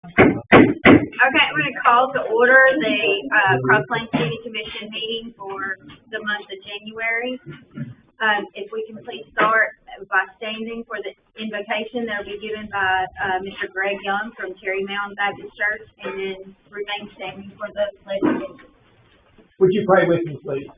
Okay, I'm going to call to order the Cross Plains City Commission meeting for the month of January. If we can please start by standing for the invocation that will be given by Mr. Greg Young from Cherry Mountain Baptist Church, and then remain standing for the pledge of allegiance. Would you pray with me, please?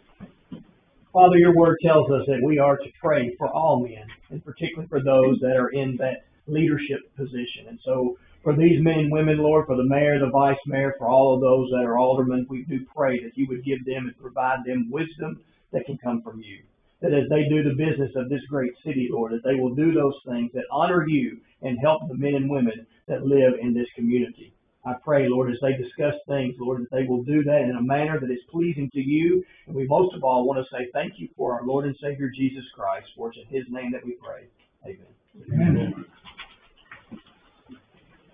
Father, your word tells us that we are to pray for all men, and particularly for those that are in that leadership position. And so for these men, women, Lord, for the mayor, the vice mayor, for all of those that are aldermen, we do pray that you would give them and provide them wisdom that can come from you. That as they do the business of this great city, Lord, that they will do those things that honor you and help the men and women that live in this community. I pray, Lord, as they discuss things, Lord, that they will do that in a manner that is pleasing to you. And we most of all want to say thank you for our Lord and Savior Jesus Christ, for it's in his name that we pray. Amen. Amen.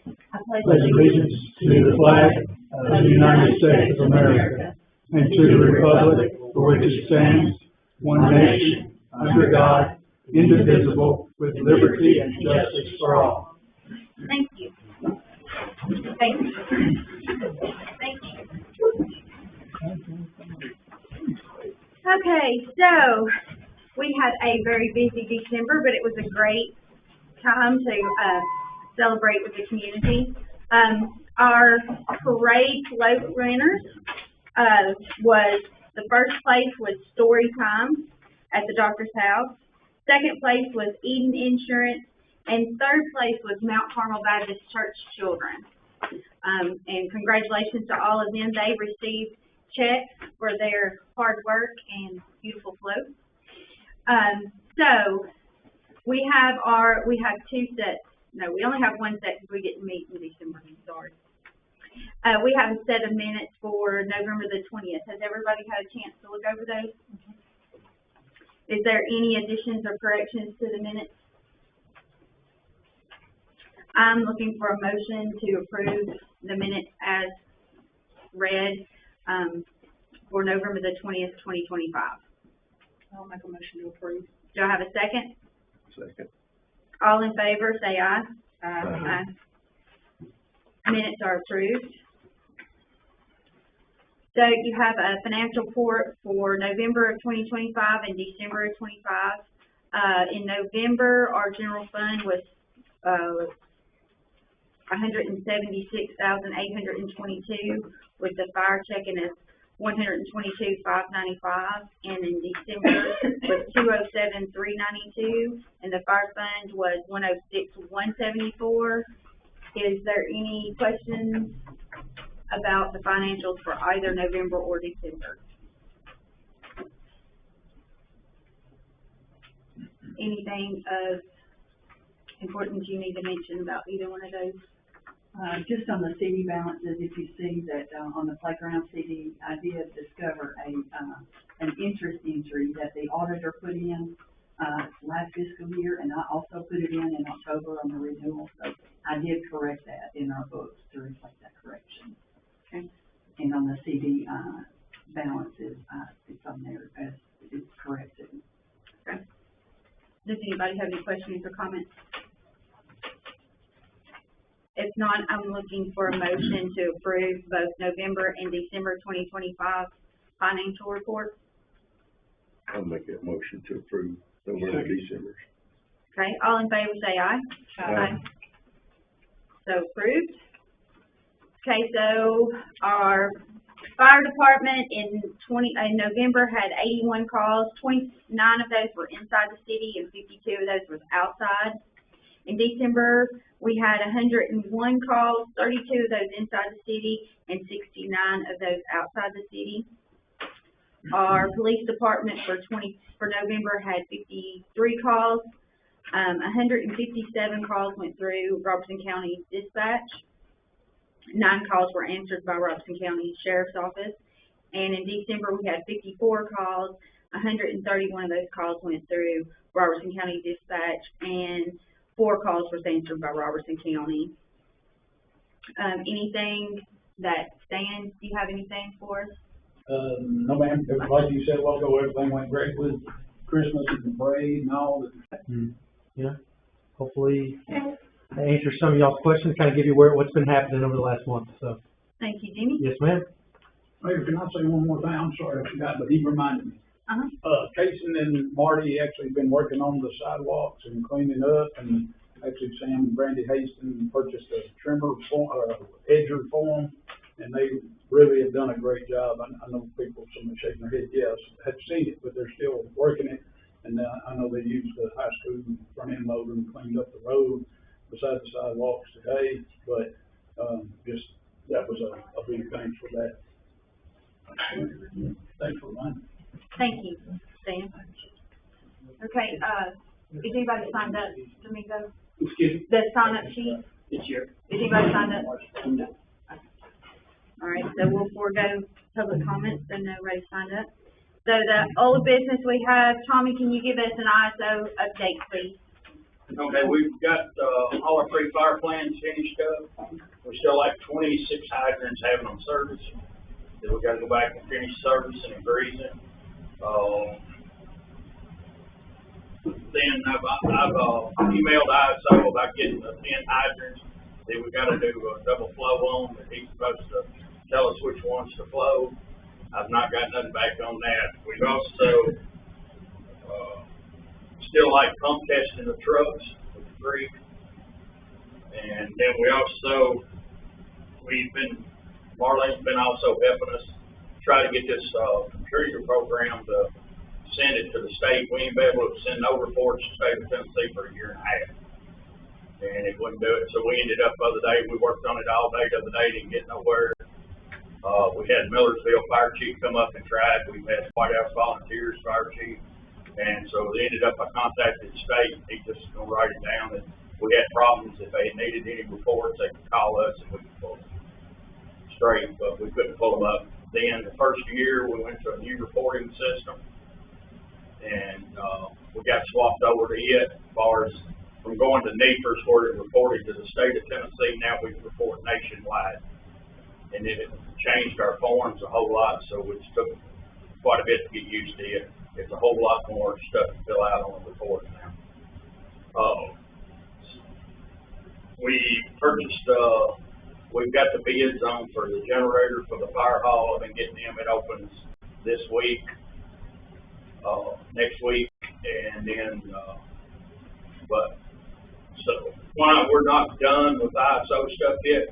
I pledge Pledge allegiance to the flag of the United States of America and to the republic for which it stands, one nation, under God, indivisible, with liberty and justice for all. Thank you. Thank you. Thank you. Okay, so we had a very busy December, but it was a great time to celebrate with the community. Our parade float winners was, the first place was Story Time at the doctor's house. Second place was Eden Insurance. And third place was Mount Carmel Baptist Church Children. And congratulations to all of them. They received checks for their hard work and beautiful floats. So we have two sets. No, we only have one set because we didn't meet in December. Sorry. We have a set of minutes for November the 20th. Has everybody had a chance to look over those? Is there any additions or corrections to the minutes? I'm looking for a motion to approve the minutes as read for November the 20th, 2025. I'll make a motion to approve. Do I have a second? Second. All in favor, say aye. Aye. Minutes are approved. So you have a financial report for November of 2025 and December of 25. In November, our general fund was $176,822, with the fire checking us $122,595, and in December was $207,392, and the fire fund was $106,174. Is there any questions about the financials for either November or December? Anything of importance you need to mention about either one of those? Just on the CD balances, if you see that on the playground CD, I did discover an interest entry that the auditor put in last fiscal year, and I also put it in October on the renewal. So I did correct that in our books to reflect that correction. Okay. And on the CD balances, it's on there as it's corrected. Okay. Does anybody have any questions or comments? If not, I'm looking for a motion to approve both November and December 2025 financial reports. I'll make that motion to approve November and December. Okay, all in favor say aye. Aye. So approved. Okay, so our fire department in November had 81 calls. 29 of those were inside the city and 52 of those were outside. In December, we had 101 calls, 32 of those inside the city and 69 of those outside the city. Our police department for November had 53 calls. 157 calls went through Robertson County Dispatch. 9 calls were answered by Robertson County Sheriff's Office. And in December, we had 54 calls. 131 of those calls went through Robertson County Dispatch, and 4 calls were answered by Robertson County. Anything that Stan, do you have anything for us? No, ma'am. Like you said a while ago, everything went great with Christmas and the parade and all. Yeah. Hopefully answer some of y'all's questions, kind of give you what's been happening over the last month, so, Thank you, Jimmy. yes, ma'am. Mayor, can I say one more thing? I'm sorry I forgot, but he reminded me. Uh-huh. Cason and Marty actually been working on the sidewalks and cleaning up, and actually Sam and Brandy Hastings purchased a trimmer edger for them, and they really have done a great job. I know people, some are shaking their head, yes, have seen it, but they're still working it. And, I know they used the high school front end loader and cleaned up the road beside the sidewalks today, but, just, that was a big thanks for that. Thanks for reminding me. Thank you, Stan. Okay, is anybody signed up, Domingo? Excuse me? The sign-up sheet, It's your. is anybody signed up? All right, so we'll forego public comments, so nobody signed up. So the old business we have, Tommy, can you give us an ISO update, please? Okay, we've got, all our three fire plans finished up. We still like 26 hydrants having them serviced. Then we gotta go back and finish servicing and greasing. Then I've emailed ISO about getting the 10 hydrants. Then we gotta do a double flow on, that he's supposed to tell us which ones to flow. I've not got nothing back on that. We've also, still like pump testing the trucks with the creek. And then Marlene's been also helping us try to get this, computer program to send it to the state. We ain't been able to send no reports to the state of Tennessee for a year and a half. And it wouldn't do it, so we ended up the other day, we worked on it all day the other day, didn't get nowhere. We had Millersville Fire Chief come up and tried, we've had White House Volunteers Fire Chief. And so they ended up, I contacted the state, he just gonna write it down, that we had problems, if they needed any reports, they could call us and we could pull them straight, but we couldn't pull them up. Then the first year, we went to a new reporting system, and, we got swapped over to it, as far as from going to NEPRS where it reported to the state of Tennessee, now we report nationwide. And it changed our forms a whole lot, so it took quite a bit to get used to it. It's a whole lot more stuff to fill out on the report now. We purchased, we've got the bids on for the generator for the fire hall. I've been getting them. It opens this week, next week, and then, but, so, why we're not done with ISO stuff yet,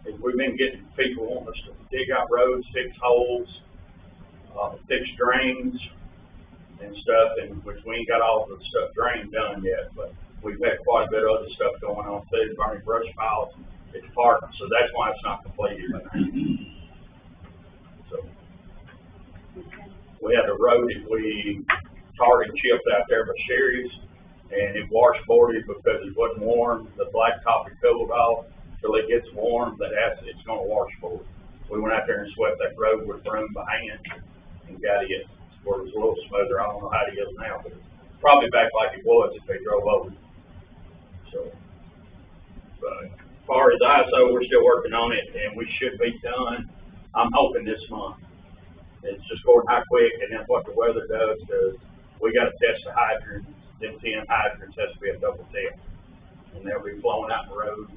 is we've been getting people wanting us to dig out roads, fix holes, fix drains and stuff, and which we ain't got all the stuff drained done yet, but we've had quite a bit of other stuff going on too, burning brush piles. It's part, so that's why it's not completed. So, we had a road that we tarred and chipped out there by Sherry's, and it washboarded because it wasn't warm. The blacktop had cooled off. Till it gets warm, it's gonna washboard. We went out there and swept that road with broom by hand and got it where it was a little smoother. I don't know how it is now, but it's probably back like it was if they drove over. So, but as far as ISO, we're still working on it, and we should be done, I'm hoping this month. It's just going how quick, and then what the weather does, because we gotta test the hydrants. Them 10 hydrants has to be a double test, and they'll be flowing out the road.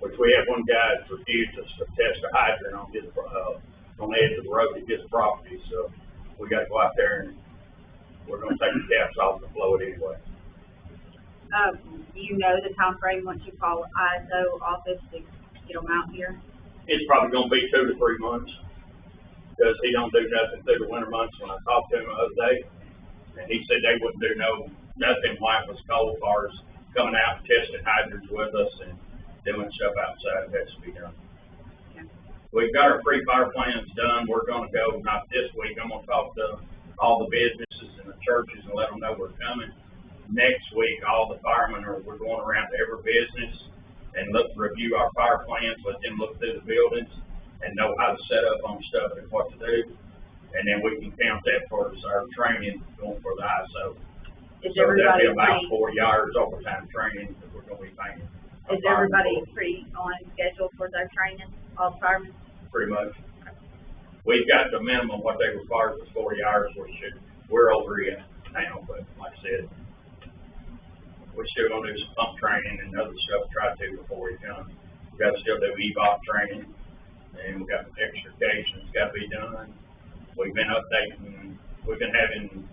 Which we had one guy that refused us to test a hydrant on his, on the edge of the road at his property, so we gotta go out there and we're gonna take the caps off and flow it anyway. Do you know the time frame once you call ISO office to get them out here? It's probably gonna be 2 to 3 months, because he don't do nothing through the winter months. When I talked to him the other day, and he said they wouldn't do nothing while it was cold, as far as coming out and testing hydrants with us and doing stuff outside has to be done. Okay. We've got our free fire plans done. We're gonna go, not this week, I'm gonna talk to all the businesses and the churches and let them know we're coming. Next week, all the firemen we're going around to every business and review our fire plans, let them look through the buildings and know how to set up on stuff and what to do. And then we can count that for our training going for the ISO. Is So that'll everybody be about pretty, 40 hours overtime training that we're gonna be paying. is everybody pretty on schedule for their training, all firemen? Pretty much. We've got the minimum, what they require is 40 hours, we're over it now, but like I said, we're still gonna do some pump training and other stuff, try to before we done. We gotta still do EVOC training, and we got extrications gotta be done. We've been updating, we've been having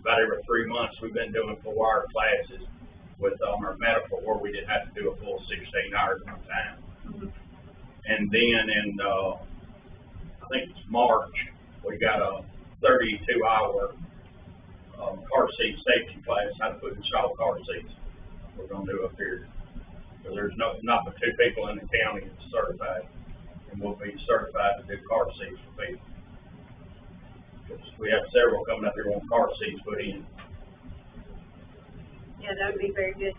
about every 3 months, we've been doing 4-hour classes with, our medical, where we didn't have to do a full 16 hours at a time. And then in, I think it's March, we got a 32-hour, car seat safety class, how to put install car seats. We're gonna do up here. So there's not but 2 people in the county that's certified, and we'll be certified to do car seats for people. 'Cause we have several coming up here wanting car seats put in. Yeah, that would be very good.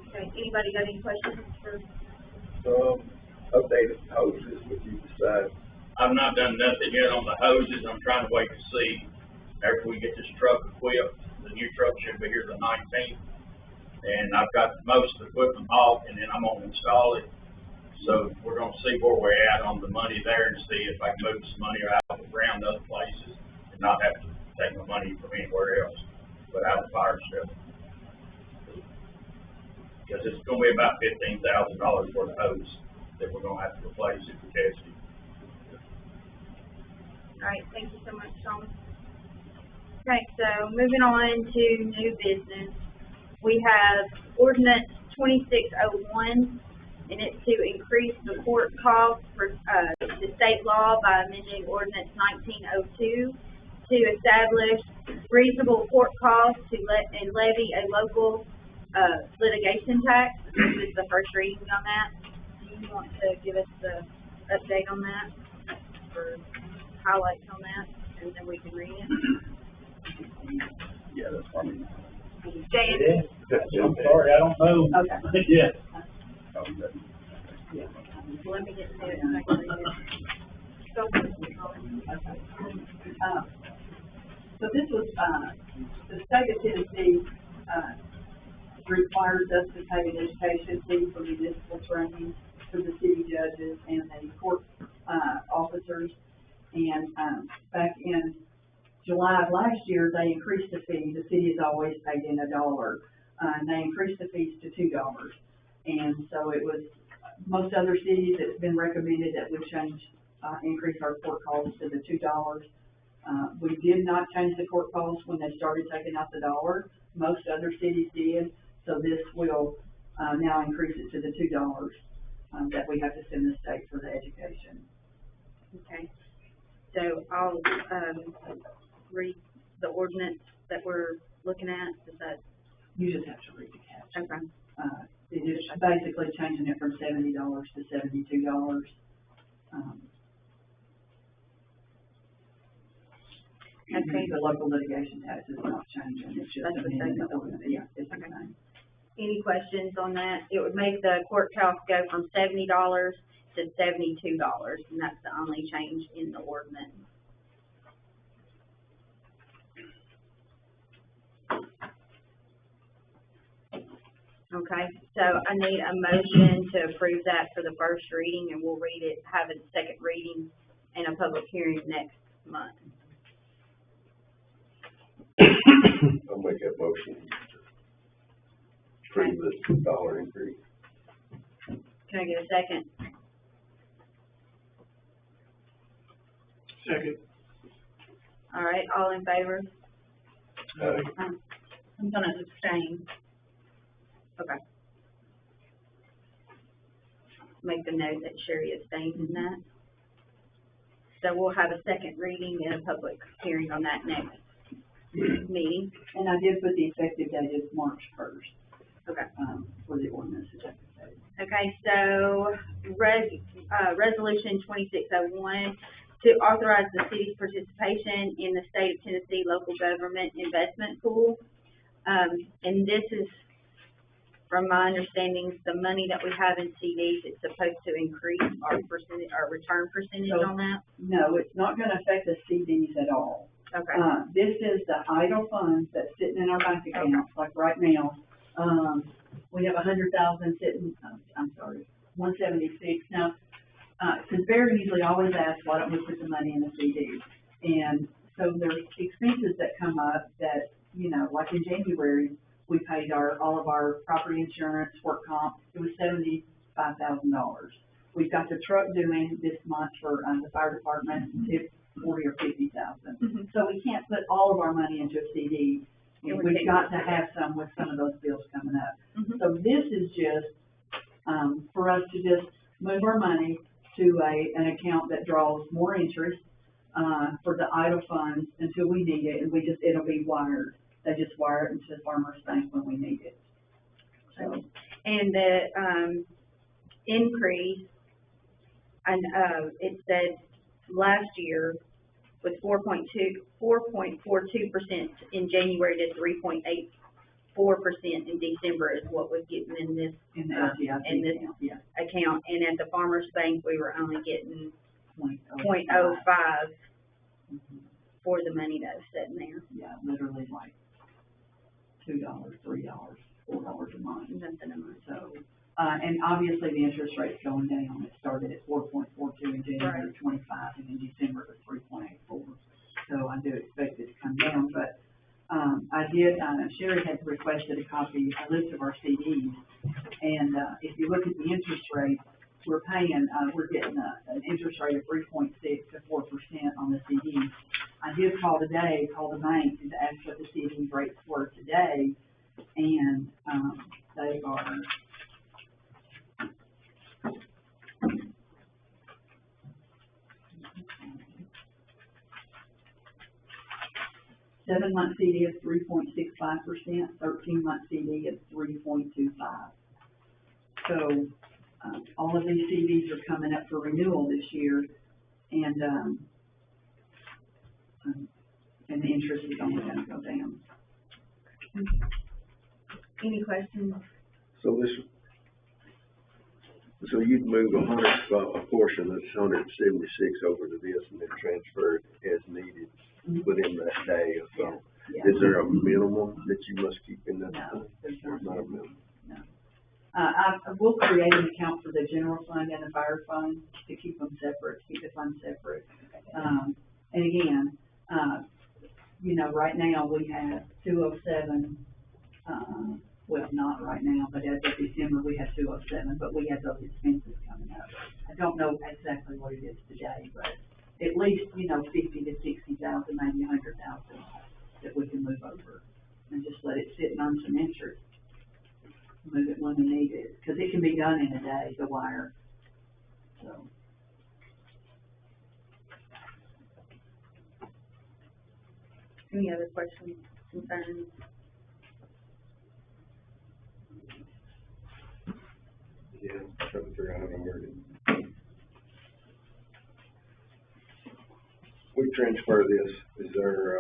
Okay, anybody got any questions for? Updated hoses, would you decide? I've not done nothing yet on the hoses. I'm trying to wait to see after we get this truck equipped. The new truck should be here the 19th. And I've got most of the equipment off, and then I'm gonna install it. So we're gonna see where we're at on the money there and see if I can move some money out around other places and not have to take my money from anywhere else, but out of fire stuff. Cause it's gonna be about $15,000 worth of hose that we're gonna have to replace if we test it. All right, thank you so much, Thomas. Okay, so moving on to new business. We have ordinance 2601, and it's to increase the court cost for, the state law by amending ordinance 1902 to establish reasonable court costs and levy a local, litigation tax. This is the first reading on that. Do you want to give us the update on that, or highlights on that, and then we can read it? Yeah, that's funny. Dan? I'm sorry, I don't know. Okay. Yeah. Let me get to it and I can read it. Go for it. So this was, the state of Tennessee, requires us to pay an education fee for municipal training for the city judges and the court, officers. And, back in July of last year, they increased the fee. The city has always paid in $1. And they increased the fees to $2. And so it was, most other cities, it's been recommended that we change, increase our court costs to the $2. We did not change the court costs when they started taking out the $1. Most other cities did. So this will, now increase it to the $2, that we have to send the state for the education. Okay, so I'll, read the ordinance that we're looking at. Is that, You just have to read the caption. okay? It is basically changing it from $70 to $72. Okay. The local litigation tax is not changing, it's just That's the amending same. the ordinance. Yeah, it's the Okay. same. Any questions on that? It would make the court cost go from $70 to $72, and that's the only change in the ordinance. Okay, so I need a motion to approve that for the first reading, and we'll read it, have a second reading and a public hearing next month. I'll make that motion. Approve this dollar increase. Can I get a second? Second. All right, all in favor? Uh, I'm gonna abstain. Okay. Make the note that Sherry abstained in that. So we'll have a second reading and a public hearing on that next meeting. And I did put the effective date as March 1st, Okay. for the ordinance effective date. Okay, so resolution 2601 to authorize the city's participation in the state of Tennessee local government investment pool. And this is, from my understanding, the money that we have in CDs, it's supposed to increase our percentage, our return percentage on that? No, it's not gonna affect the CDs at all. Okay, This is the idle funds that's sitting in our bank accounts, like right now. We have 100,000 sitting, I'm sorry, 176. Now, cause Barry usually always asks, why don't we put the money in the CD? And so there's expenses that come up that, you know, like in January, we paid all of our property insurance, work comp, it was $75,000. We've got the truck doing this month for, the fire department, it's 40 or 50,000. Mhm. So we can't put all of our money into a CD. It would We've take got to more. have some with some of those bills coming up. Mhm. So this is just, for us to just move our money to an account that draws more interest, for the idle funds until we need it, and it'll be wired. They just wire it into the Farmers Bank when we need it. So, And the, increase, and, it said last year was 4.42% in January to 3.84% in December is what was getting in this in the in FDIC this- account, yeah. account. And at the Farmers Bank, we were only getting 0.05. .05 for the money that was sitting there, Yeah, literally like $2, $3, $4 a month. nothing a month. So, and obviously the interest rate's going down. It started at 4.42 in January of 25, and in December it was 3.84. So I do expect it to come down, but, Sherry had requested a list of our CDs. And, if you look at the interest rate, we're paying, we're getting an interest rate of 3.6 to 4% on the CDs. I did call the bank to ask what the CD rates were today, and, they are, 7-month CD is 3.65%, 13-month CD is 3.25. So, all of these CDs are coming up for renewal this year, and the interest is only gonna go down. Any questions? So so you'd move a portion of this 176 over to this and then transfer it as needed within that day or so. Yeah. Is there a minimum that you must keep in that? No, there's There's not a not. minimum. I will create an account for the general fund and the fire fund to keep them separate, keep the funds separate. And again, right now we have 207, well, not right now, but as of December, we have 207, but we have those expenses coming up. I don't know exactly what it is today, but at least, 50 to 60,000, maybe 100,000 that we can move over and just let it sit and earn some interest. Move it when we need it, because it can be done in a day, the wire, so. Any other questions, concerns? Yeah, trying to figure out how to word it. We transfer this, is there,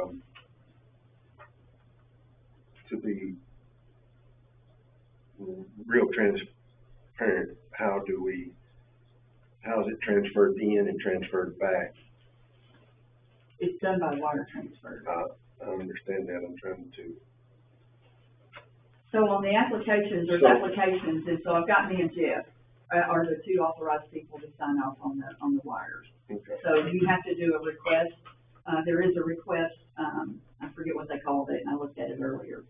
to be real transparent, how is it transferred in and transferred back? It's done by wire transfer. I understand that, I'm trying to, So on the applications, there's So- applications, and so I've got me and Jeff, are the two authorized people to sign off on the wires. okay. So you have to do a request, there is a request, I forget what they called it, and I looked at it earlier.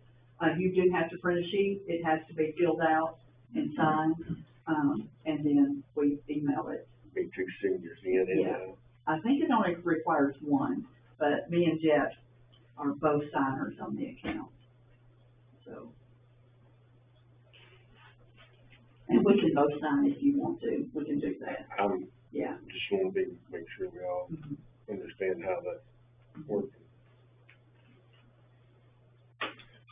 You do have to print a sheet, it has to be filled out and signed, and then we email it. Be two seniors in and Yeah. I think it only requires one, but me and Jeff are both signers on the account, so. And we can both sign if you want to, we can do that, I'm yeah. just want to make sure we all Mhm. understand how that works.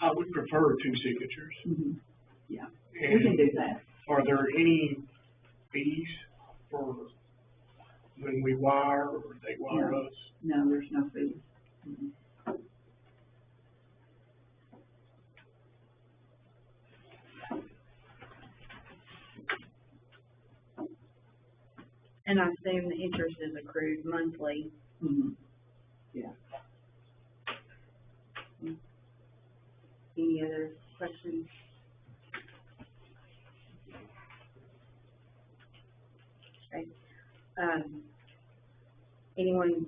I would prefer two signatures. Mhm. Yeah, we can And do that. are there any fees for when we wire or they wire No. us? No, there's no fees. Mhm. And I assume the interest is accrued monthly. Mhm. Yeah. Any other questions? Okay. Anyone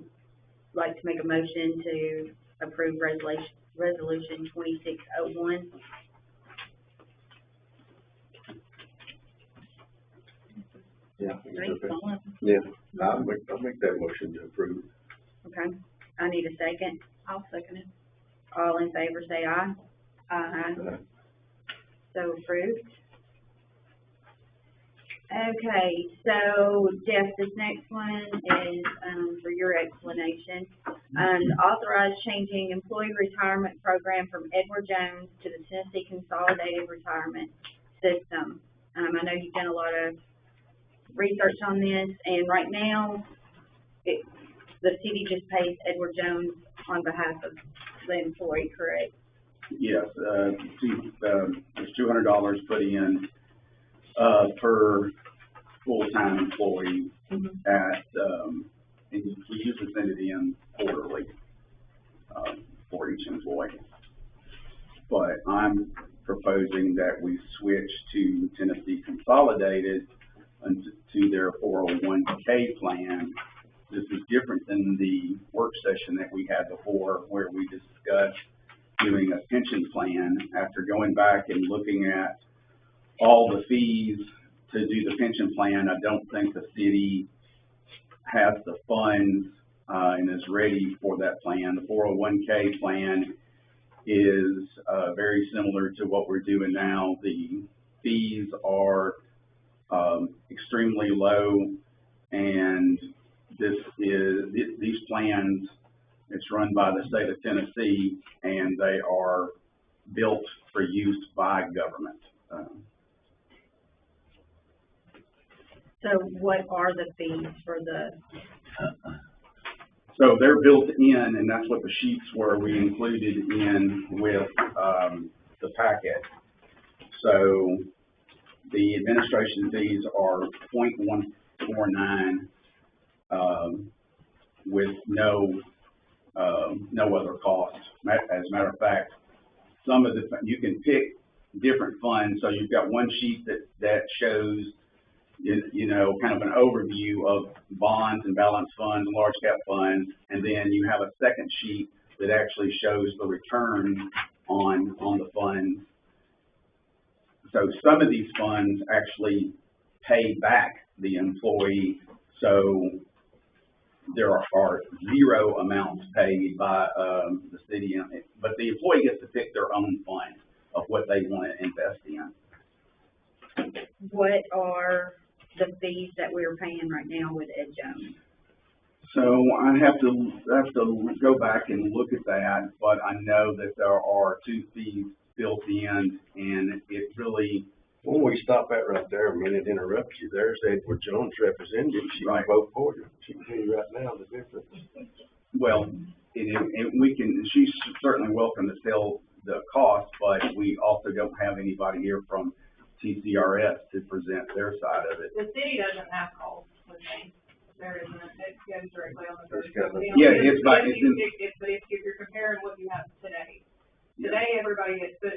like to make a motion to approve resolution 2601? Yeah. Thanks, Paula. Yeah, I'll make that motion to approve. Okay, I need a second. I'll second it. All in favor, say aye. Aye. So approved. Okay, so Jeff, this next one is, for your explanation. Authorize changing employee retirement program from Edward Jones to the Tennessee Consolidated Retirement System. I know you've done a lot of research on this, and right now, the city just pays Edward Jones on behalf of the employee, correct? Yes, there's $200 put in, per full-time employee at, and we usually send it in quarterly, for each employee. But I'm proposing that we switch to Tennessee Consolidated and to their 401k plan. This is different than the work session that we had before where we discussed doing a pension plan. After going back and looking at all the fees to do the pension plan, I don't think the city has the funds, and is ready for that plan. The 401k plan is, very similar to what we're doing now. The fees are, extremely low, and these plans, it's run by the state of Tennessee, and they are built for use by government. So what are the fees for the, So they're built in, and that's what the sheets were we included in with, the packet. So the administration fees are 0.149, with no other cost. As a matter of fact, you can pick different funds. So you've got one sheet that shows, kind of an overview of bonds and balanced funds and large cap funds. And then you have a second sheet that actually shows the return on the funds. So some of these funds actually pay back the employee. So there are zero amounts paid by the city, but the employee gets to pick their own fund of what they want to invest in. what are the fees that we're paying right now with Ed Jones? So I have to go back and look at that, but I know that there are 2 fees built in, and it really. When we stop that right there, a minute, interrupt you, there's Edward Jones representative, she can Right. vote for you, she can tell you right now the difference. Well, and she's certainly welcome to tell the cost, but we also don't have anybody here from TCRS to present their side of it. The city doesn't have calls with me. There isn't, it goes directly on the There's first. got the- Yeah, it's like, But if you're comparing what you have today, everybody gets put,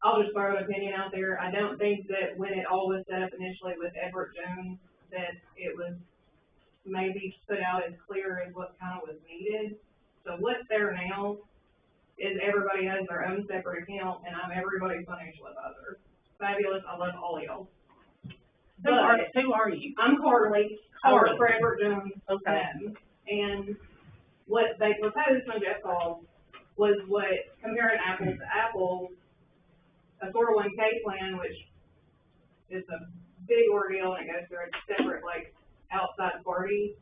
I'll just throw an opinion out there. I don't think that when it all was set up initially with Edward Jones, that it was maybe put out as clear as what kind of was needed. So what's there now is everybody has their own separate account, and I'm everybody's financial advisor. Fabulous, I love all y'all. Who are you? I'm Carly. I work Carly. for Edward Jones. Okay. And what they proposed when Jeff called was comparing apples to apples, a 401k plan, which is a big ordeal and it goes through a separate, outside party.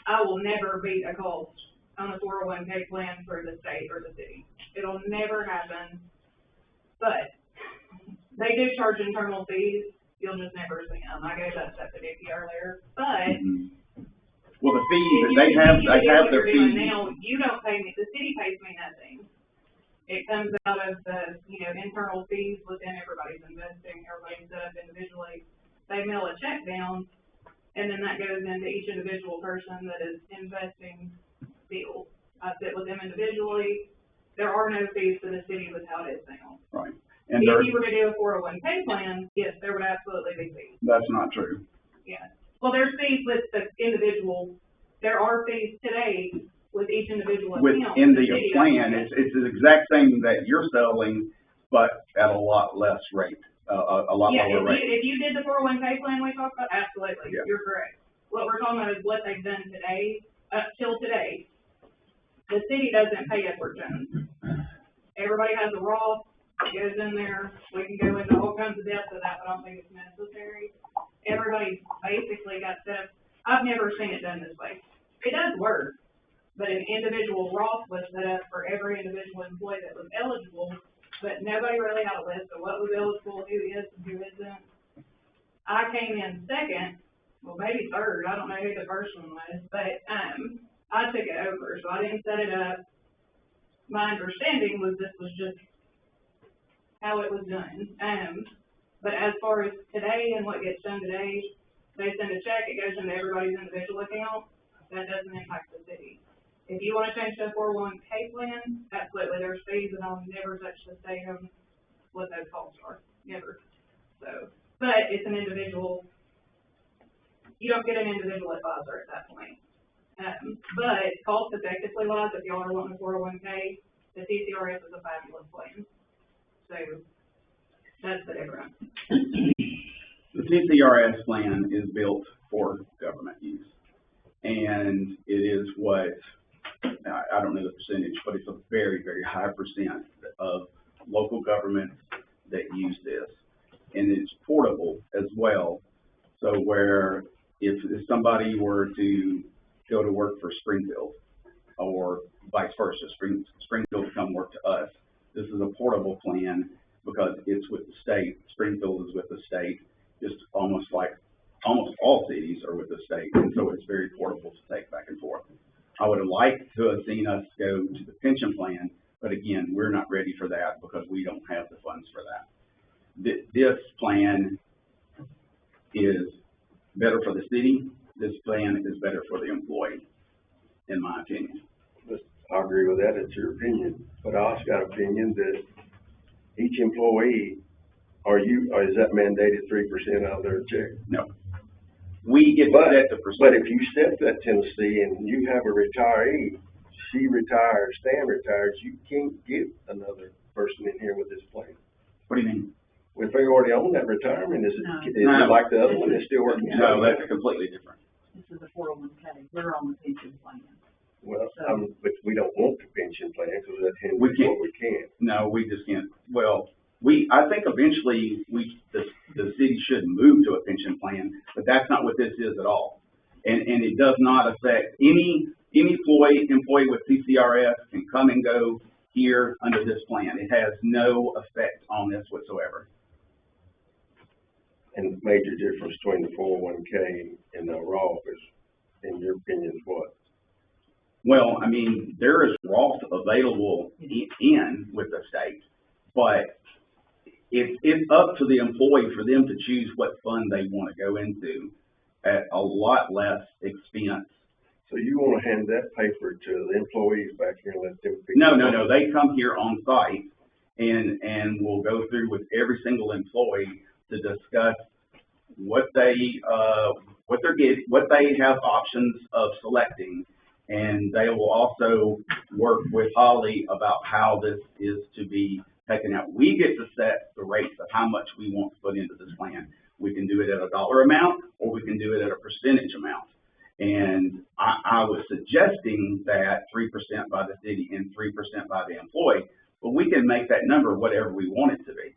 I will never beat a cost on a 401k plan for the state or the city. It'll never happen. But they do charge internal fees. You'll just never see them. I gave that stuff to Nikki earlier. But Well, the if fees, you they have continue to do what their you're doing fees. now, you don't pay me, the city pays me nothing. It comes out of the, internal fees within everybody's investing, everybody's set up individually. They mail a check down, and then that goes into each individual person that is investing deals. I sit with them individually. There are no fees to the city with how it is now. Right. And If you were to do a 401k plan, yes, there would absolutely be fees. that's not true. Yeah. Well, there's fees with the individual. There are fees today with each individual account. Within the city plan, doesn't. it's the exact thing that you're selling, but at a lot less rate. a lot Yeah, lower rate. if you did the 401K plan we talked about, absolutely, Yeah. you're correct. What we're talking about is what they've done today, up till today. The city doesn't pay Edward Jones. Everybody has a Roth, it goes in there, we can go into all kinds of depth of that, but I don't think it's necessary. Everybody basically got set up, I've never seen it done this way. It does work, but an individual Roth was set up for every individual employee that was eligible, but nobody really had a list of what was eligible, who is and who isn't. I came in second, well, maybe third, I don't know who the first one was, but, I took it over, so I didn't set it up. My understanding was this was just how it was done. But as far as today and what gets done today, they send a check, it goes into everybody's individual account, that doesn't impact the city. If you wanna change to a 401K plan, absolutely, there's fees, and I'll never touch the state on what those costs are, never. So, but it's an individual, you don't get an individual advisor at that point. But cost effectively wise, if y'all are wanting a 401K, the TCRS is a fabulous plan. So, that's the difference. The TCRS plan is built for government use. And it is what, I don't know the percentage, but it's a very, very high percent of local governments that use this. And it's portable as well. So where if somebody were to go to work for Springfield or vice versa, Springfield to come work to us, this is a portable plan because it's with the state. Springfield is with the state, just almost like almost all cities are with the state, and so it's very portable to take back and forth. I would have liked to have seen us go to the pension plan, but again, we're not ready for that because we don't have the funds for that. This plan is better for the city. This plan is better for the employee, in my opinion. I agree with that, it's your opinion, but I also got an opinion that each employee, is that mandated 3% out of their check? No. We get But set the if percentage. you step that Tennessee and you have a retiree, she retires, Stan retires, you can't get another person in here with this plan. What do you mean? If they already own that retirement, is No. it like the other one, it's still working? No, that's completely different. This is a 401K, we're on the pension plan. Well, but we don't want the pension plan, because that hinders We can't. what we can. No, we just can't. Well, I think eventually the city should move to a pension plan, but that's not what this is at all. And it does not affect any employee with TCRS can come and go here under this plan. It has no effect on this whatsoever. And the major difference between the 401K and the Roth is, in your opinion, is what? Well, I mean, there is Roth available in with the state, but it's up to the employee for them to choose what fund they want to go into at a lot less expense. So you want to hand that paper to the employees back here and let them pick? No, they come here on site and we'll go through with every single employee to discuss what they have options of selecting. And they will also work with Holly about how this is to be taken out. We get to set the rates of how much we want to put into this plan. We can do it at a dollar amount, or we can do it at a percentage amount. And I was suggesting that 3% by the city and 3% by the employee, but we can make that number whatever we want it to be.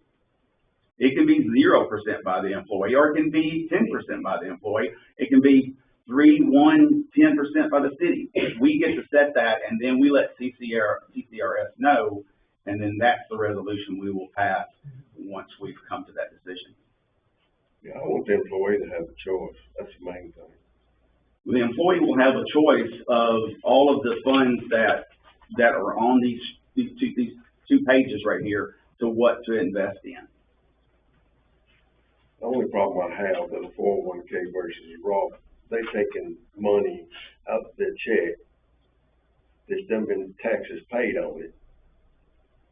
It can be 0% by the employee, or it can be 10% by the employee. It can be 3, 1, 10% by the city. We get to set that, and then we let TCRS know, and then that's the resolution we will pass once we've come to that decision. Yeah, I want the employee to have a choice. That's the main thing. The employee will have a choice of all of the funds that are on these two pages right here to what to invest in. The only problem I have with a 401K versus Roth, they taking money out of their check that's done been taxes paid on it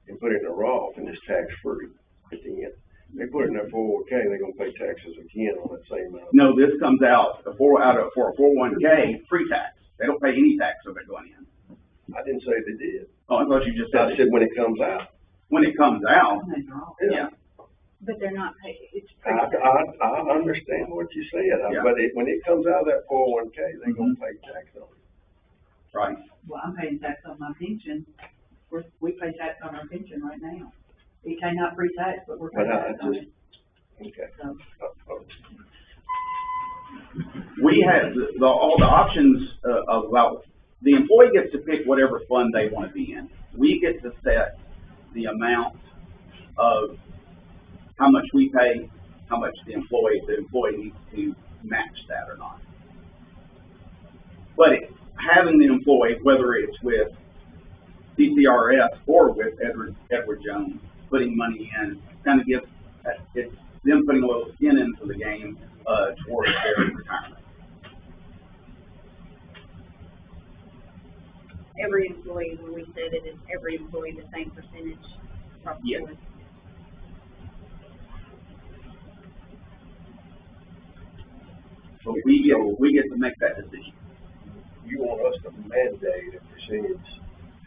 and put it in a Roth, and it's tax free at the end. They put it in their 401K, they're gonna pay taxes again on that same amount. No, this comes out for a 401K pre-tax. They don't pay any tax of it going in. I didn't say they did. Oh, I thought you just said. I said when it comes out. When it comes out, And they draw. yeah. But they're not paid, it's I understand what you said, Yeah. but when it comes out of that 401K, they're gonna pay tax on it. Right. Well, I'm paying tax on my pension. We pay tax on our pension right now. It came out pre-tax, but we're paying But I tax on just, it. okay. So, We have all the options about, the employee gets to pick whatever fund they want to be in. We get to set the amount of how much we pay, how much the employee needs to match that or not. But having the employee, whether it's with CCRS or with Edward Jones, putting money in, kind of gives, it's them putting a little skin into the game, towards their retirement. every employee, when we said it, is every employee the same percentage? Yes. So we get to make that decision. You want us to mandate a percentage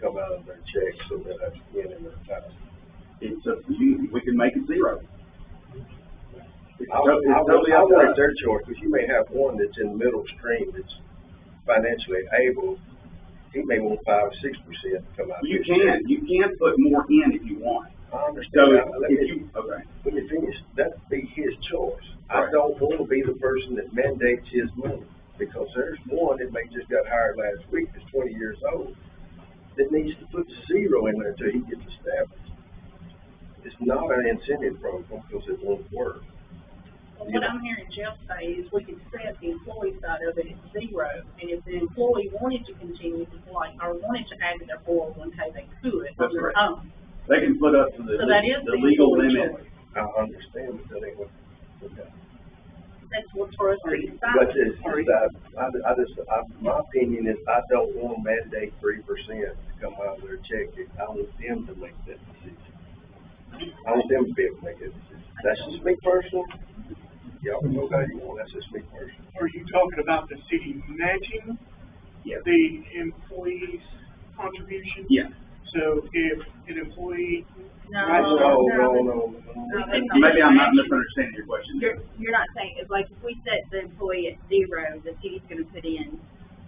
come out of their check so that that's in their tax. It's up to you. We can make it zero. I want their choice, because you may have one that's in the middle stream that's financially able. He may want 5 or 6% come out. You can put more in if you want. I understand. So Okay. When you finish, that'd be his choice. I don't want to be the person that mandates his money, because there's one that may just got hired last week that's 20 years old that needs to put 0 in there until he gets established. It's not an incentive program because it won't work. Well, what I'm hearing Jeff say is we could set the employee side of it at 0, and if the employee wanted to continue to or wanted to add to their 401K, they could on their own. They can put up to the So that is the legal limit. I understand, but that ain't what, okay. That's what's for us to decide. But it's, my opinion is I don't want to mandate 3% to come out of their check. I want them to make that decision. I want them to be able to make that decision. That's just me personally. Y'all can go how you want, that's just me personally. Are you talking about the city matching the employee's contribution? Yeah. So if an employee, No. Maybe I'm not misunderstanding your question. You're not saying, it's like if we set the employee at 0, the city's gonna put in,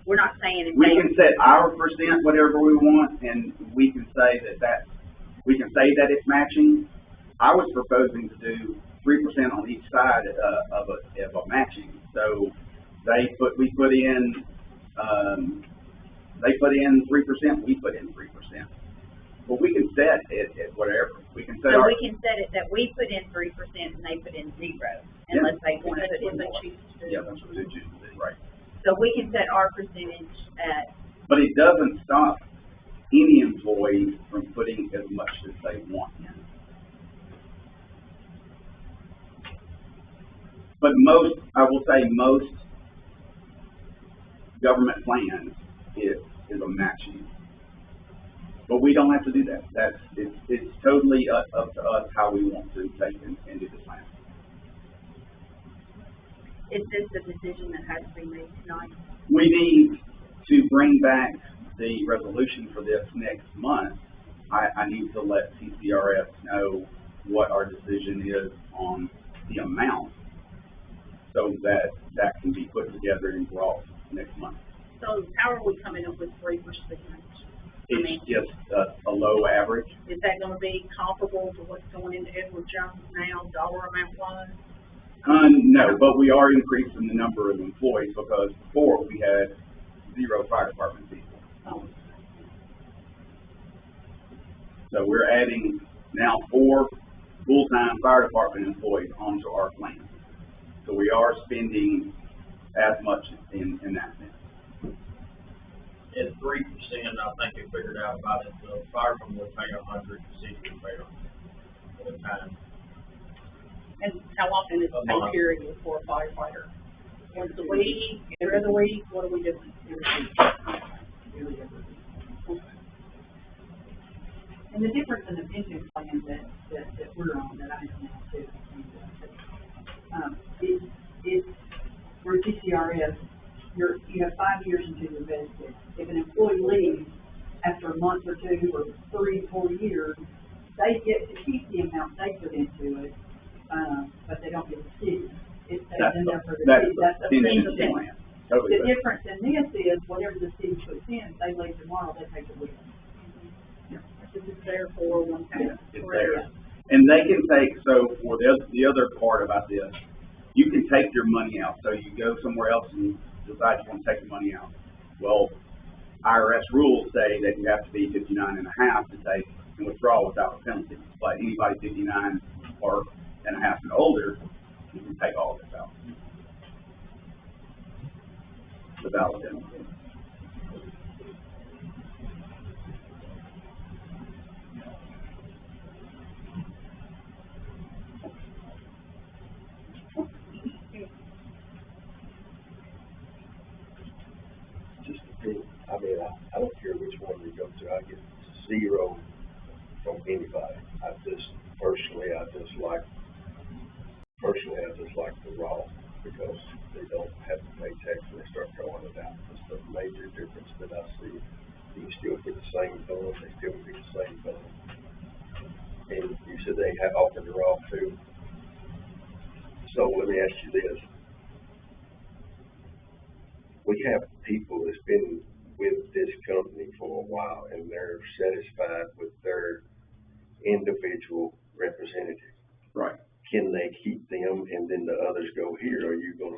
we're not saying. We can set our percent, whatever we want, and we can say we can say that it's matching. I was proposing to do 3% on each side of a matching. So we put in 3%, we put in 3%. But we can set it at whatever. We can set So we can set it that we put in 3% and they put in 0, unless they want to put in more. Yeah, that's what they choose to do, right. So we can set our percentage at, But it doesn't stop any employee from putting as much as they want in. But I will say most government plans is a matching. But we don't have to do that. It's totally up to us how we want to take and do the plan. is this a decision that has to be made tonight? We need to bring back the resolution for this next month. I need to let CCRS know what our decision is on the amount, so that can be put together and brought next month. So how are we coming up with 3%? It's just a low average. Is that gonna be comparable to what's going into Edward Jones now, dollar amount wise? No, but we are increasing the number of employees, because before we had 0 fire department people. Oh. So we're adding now 4 full-time fire department employees onto our plan. So we are spending as much in that sense. At 3%, I think they figured out about it, the firemen will pay 100, the city will pay 100 at a time. And how often is the pay period for a firefighter? Once a week, every other week, what are we doing? and the difference in the pension plan that we're on, that I have now too, is for TCRS, you have 5 years until you're vested. If an employee leaves after a month or 2 or 3, 4 years, they get to keep the amount they put into it, That's city, that's a the pension pension plan. plan. Totally. The difference in this is whatever the city puts in, if they leave tomorrow, they take it with them. This is their 401k. It's theirs. And they can take, so for the other part about this, you can take your money out. So you go somewhere else and decide you want to take your money out. Well, IRS rules say that you have to be 59 and a half to take and withdraw without a penalty. But anybody 59 or and a half and older, you can take all of this out without a penalty. Just I mean, I don't care which one we go to, I get 0 from anybody. I just like the raw, because they don't have to pay tax when they start throwing it out. That's the major difference that I see. You can still get the same fund, they still get the same fund. And you said they have offered the raw too. So let me ask you this. We have people that's been with this company for a while, and they're satisfied with their individual representative. Right. Can they keep them and then the others go here? Are you gonna?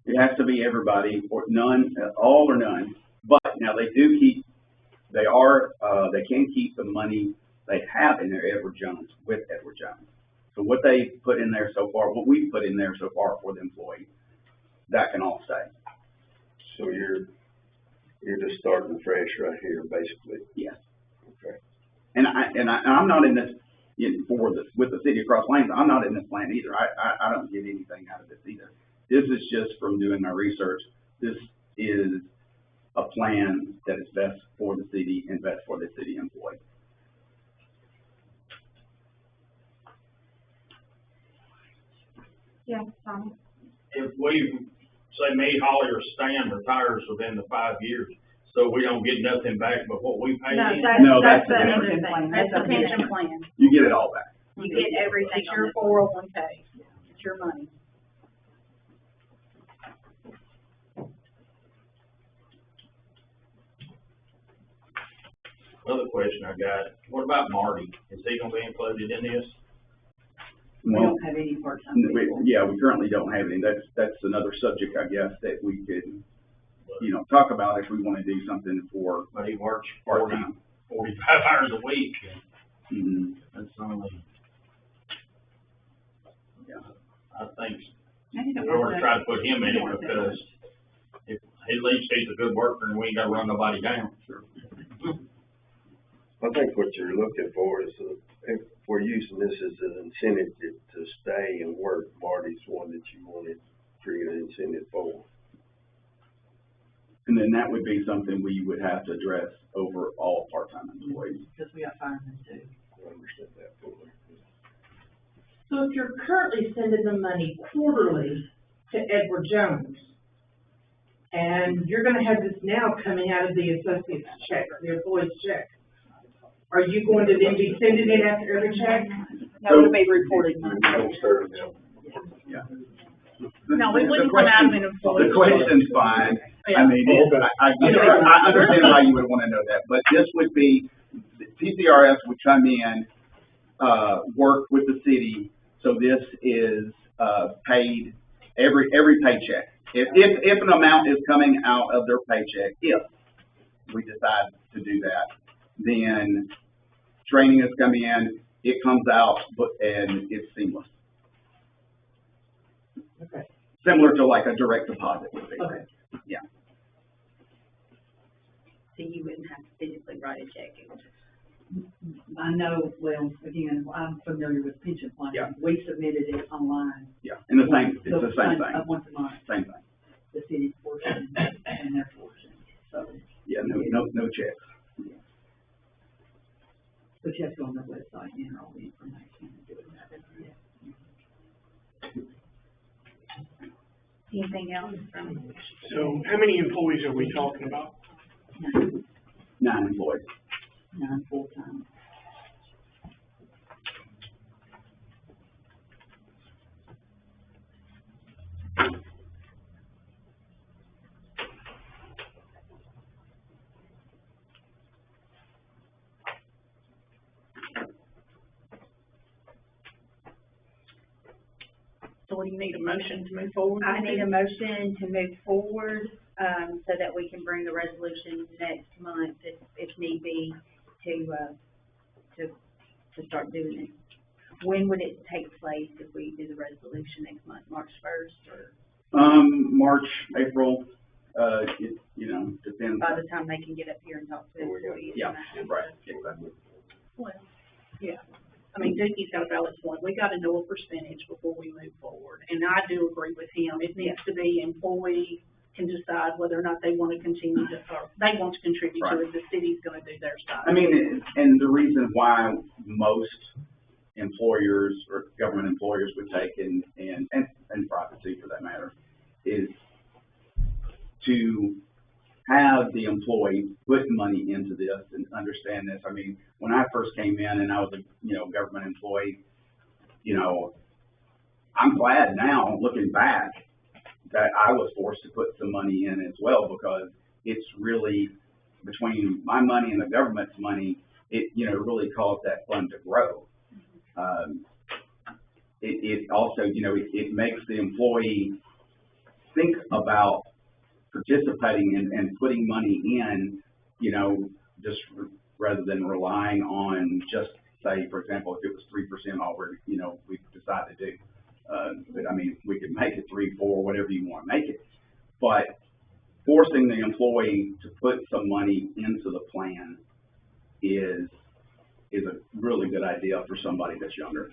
It has to be everybody, or none, all or none. But now they do keep, they can keep the money they have in their Edward Jones with Edward Jones. So what they put in there so far, what we've put in there so far for the employee, that can all stay. So you're just starting fresh right here, basically. Yes. Okay. And I'm not in this, with the city of Cross Lanes, I'm not in this plan either. I don't get anything out of this either. This is just from doing my research. This is a plan that is best for the city and best for the city employee. Yeah, Tom. If we, say me, Holly, or Stan retires within the 5 years, so we don't get nothing back but what we pay No, in? that's the another pension thing. plan. That's the That's a pension plan. You get it all back. You get everything It's on your this. 401k. It's your money. Another question I got, what about Marty? Is he gonna be included in this? We Well, don't have any part-time we people. currently don't have any. That's another subject, I guess, that we could, talk about if we want to do something for But he works 40, part-time. 45 hours a week. Mhm. That's only, Yeah. I think, Maybe we don't ought to want try to put him in don't it want that because if, at least he's a good worker and we ain't gotta run nobody down. Sure. I think what you're looking for is, if we're using this as an incentive to stay and work, Marty's one that you want to create an incentive for. And then that would be something we would have to address over all part-time employees. because we got firemen too. I understand that fully. So if you're currently sending the money quarterly to Edward Jones, and you're gonna have this now coming out of the associate's check, the employee's check, are you going to then be sending it after every check? No, it'll be reported money. Don't start them. Yeah. No, we The wouldn't come out of an question- employee. The question's fine. Yeah. I mean, I understand why you would want to know that, but this would be, PCRS would come in, work with the city, so this is, paid every paycheck. If an amount is coming out of their paycheck, if we decide to do that, then training is coming in, it comes out, and it's seamless. Okay. Similar to like a direct deposit would be. Okay. Yeah. So you wouldn't have to physically write a check. It would just- I know, well, again, I'm familiar with pension plans. Yeah. We submitted it online. Yeah, and it's the same thing, Once a month, same thing. the city's portion and their portion, so, Yeah, no checks. but you have to go on their website and enter all the information and do it that way. Anything else from? So how many employees are we talking about? 9 employees. 9 full-time. what do you need, a motion to move forward? I with need it? a motion to move forward, so that we can bring the resolution next month if need be to start doing it. When would it take place if we do the resolution next month, March first, or March, April, it, depends. by the time they can get up here and talk to the employees? Yeah, and that? right, exactly. Well, yeah. I mean, Dookie's got a valid point. We gotta know a percentage before we move forward. And I do agree with him. It needs to be employee can decide whether or not they wanna continue to, or they want to contribute to it. The city's gonna do their side. I mean, and the reason why most employers or government employers would take and private too for that matter, is to have the employee put money into this and understand this. I mean, when I first came in and I was a, government employee, I'm glad now, looking back, that I was forced to put some money in as well, because it's really, between my money and the government's money, it, really caused that fund to grow. It also, it makes the employee think about participating and putting money in, just rather than relying on just, say, for example, if it was 3% all we decide to do. But I mean, we could make it 3, 4, whatever you want to make it. But forcing the employee to put some money into the plan is a really good idea for somebody that's younger.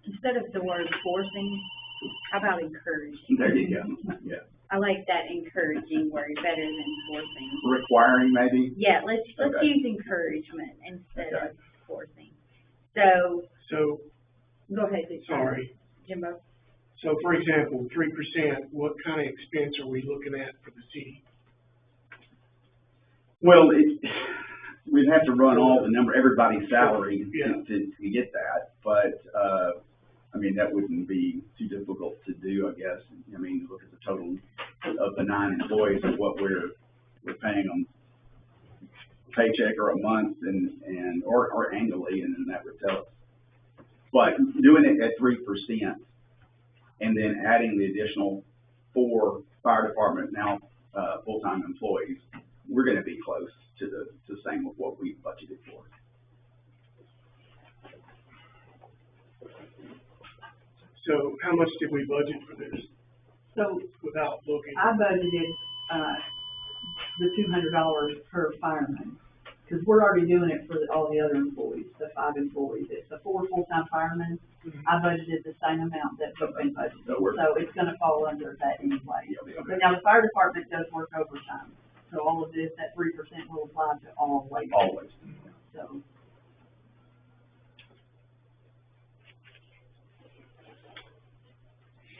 Instead of the word forcing, how about encouraging? There you go. Yeah. I like that encouraging word better than forcing. Requiring, maybe? Yeah, let's Okay. use encouragement instead Okay. of forcing. So, So, go ahead, sorry. Jimbo. So for example, 3%, what kind of expense are we looking at for the city? Well, we'd have to run all the number, everybody's salary Yeah. to get that, but, I mean, that wouldn't be too difficult to do, I guess. I mean, look at the total of the 9 employees and what we're paying them paycheck or a month or annually, and then that would tell us. But doing it at 3% and then adding the additional 4 fire department now, full-time employees, we're gonna be close to the same of what we budgeted for. So how much did we budget for this So without looking? I budgeted, the $200 per fireman, because we're already doing it for all the other employees, the 5 employees. It's the 4 full-time firemen. I budgeted the same amount that we've been budgeted, so it's gonna fall under that anyway. But now the fire department does work overtime, so all of this, that 3% will apply to all wages. Always. So,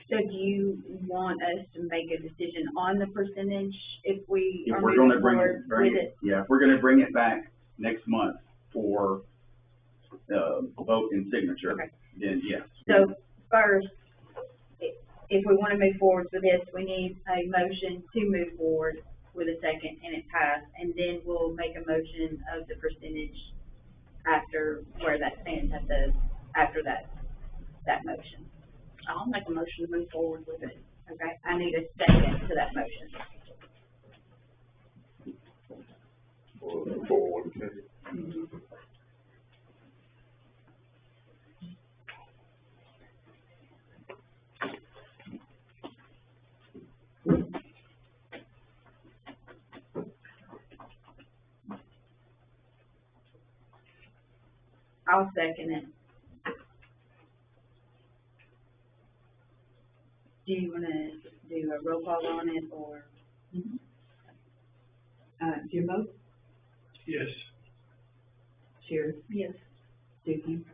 So do you want us to make a decision on the percentage if we If are we're gonna moving bring forward with it? yeah, if we're gonna bring it back next month for, vote and signature, Okay. then yes. So first, if we want to move forward with this, we need a motion to move forward with a second and it passed, and then we'll make a motion of the percentage after where that stands after that motion. I'll make a motion to move forward with it. Okay, I need a second to that motion. Or 401K. I'll second it. Do you want to do a roll call on it, or? Jimbo, Yes. Sherry, Yes. Dookie,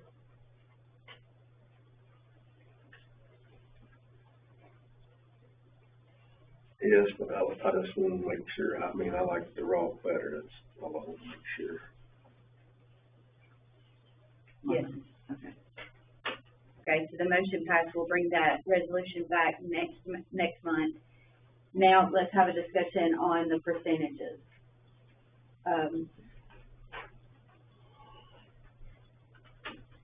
Yes, but I just want to make sure, I mean, I like the raw better, that's all I want to make sure. Yes. okay. Okay, so the motion passed, we'll bring that resolution back next month. Now, let's have a discussion on the percentages.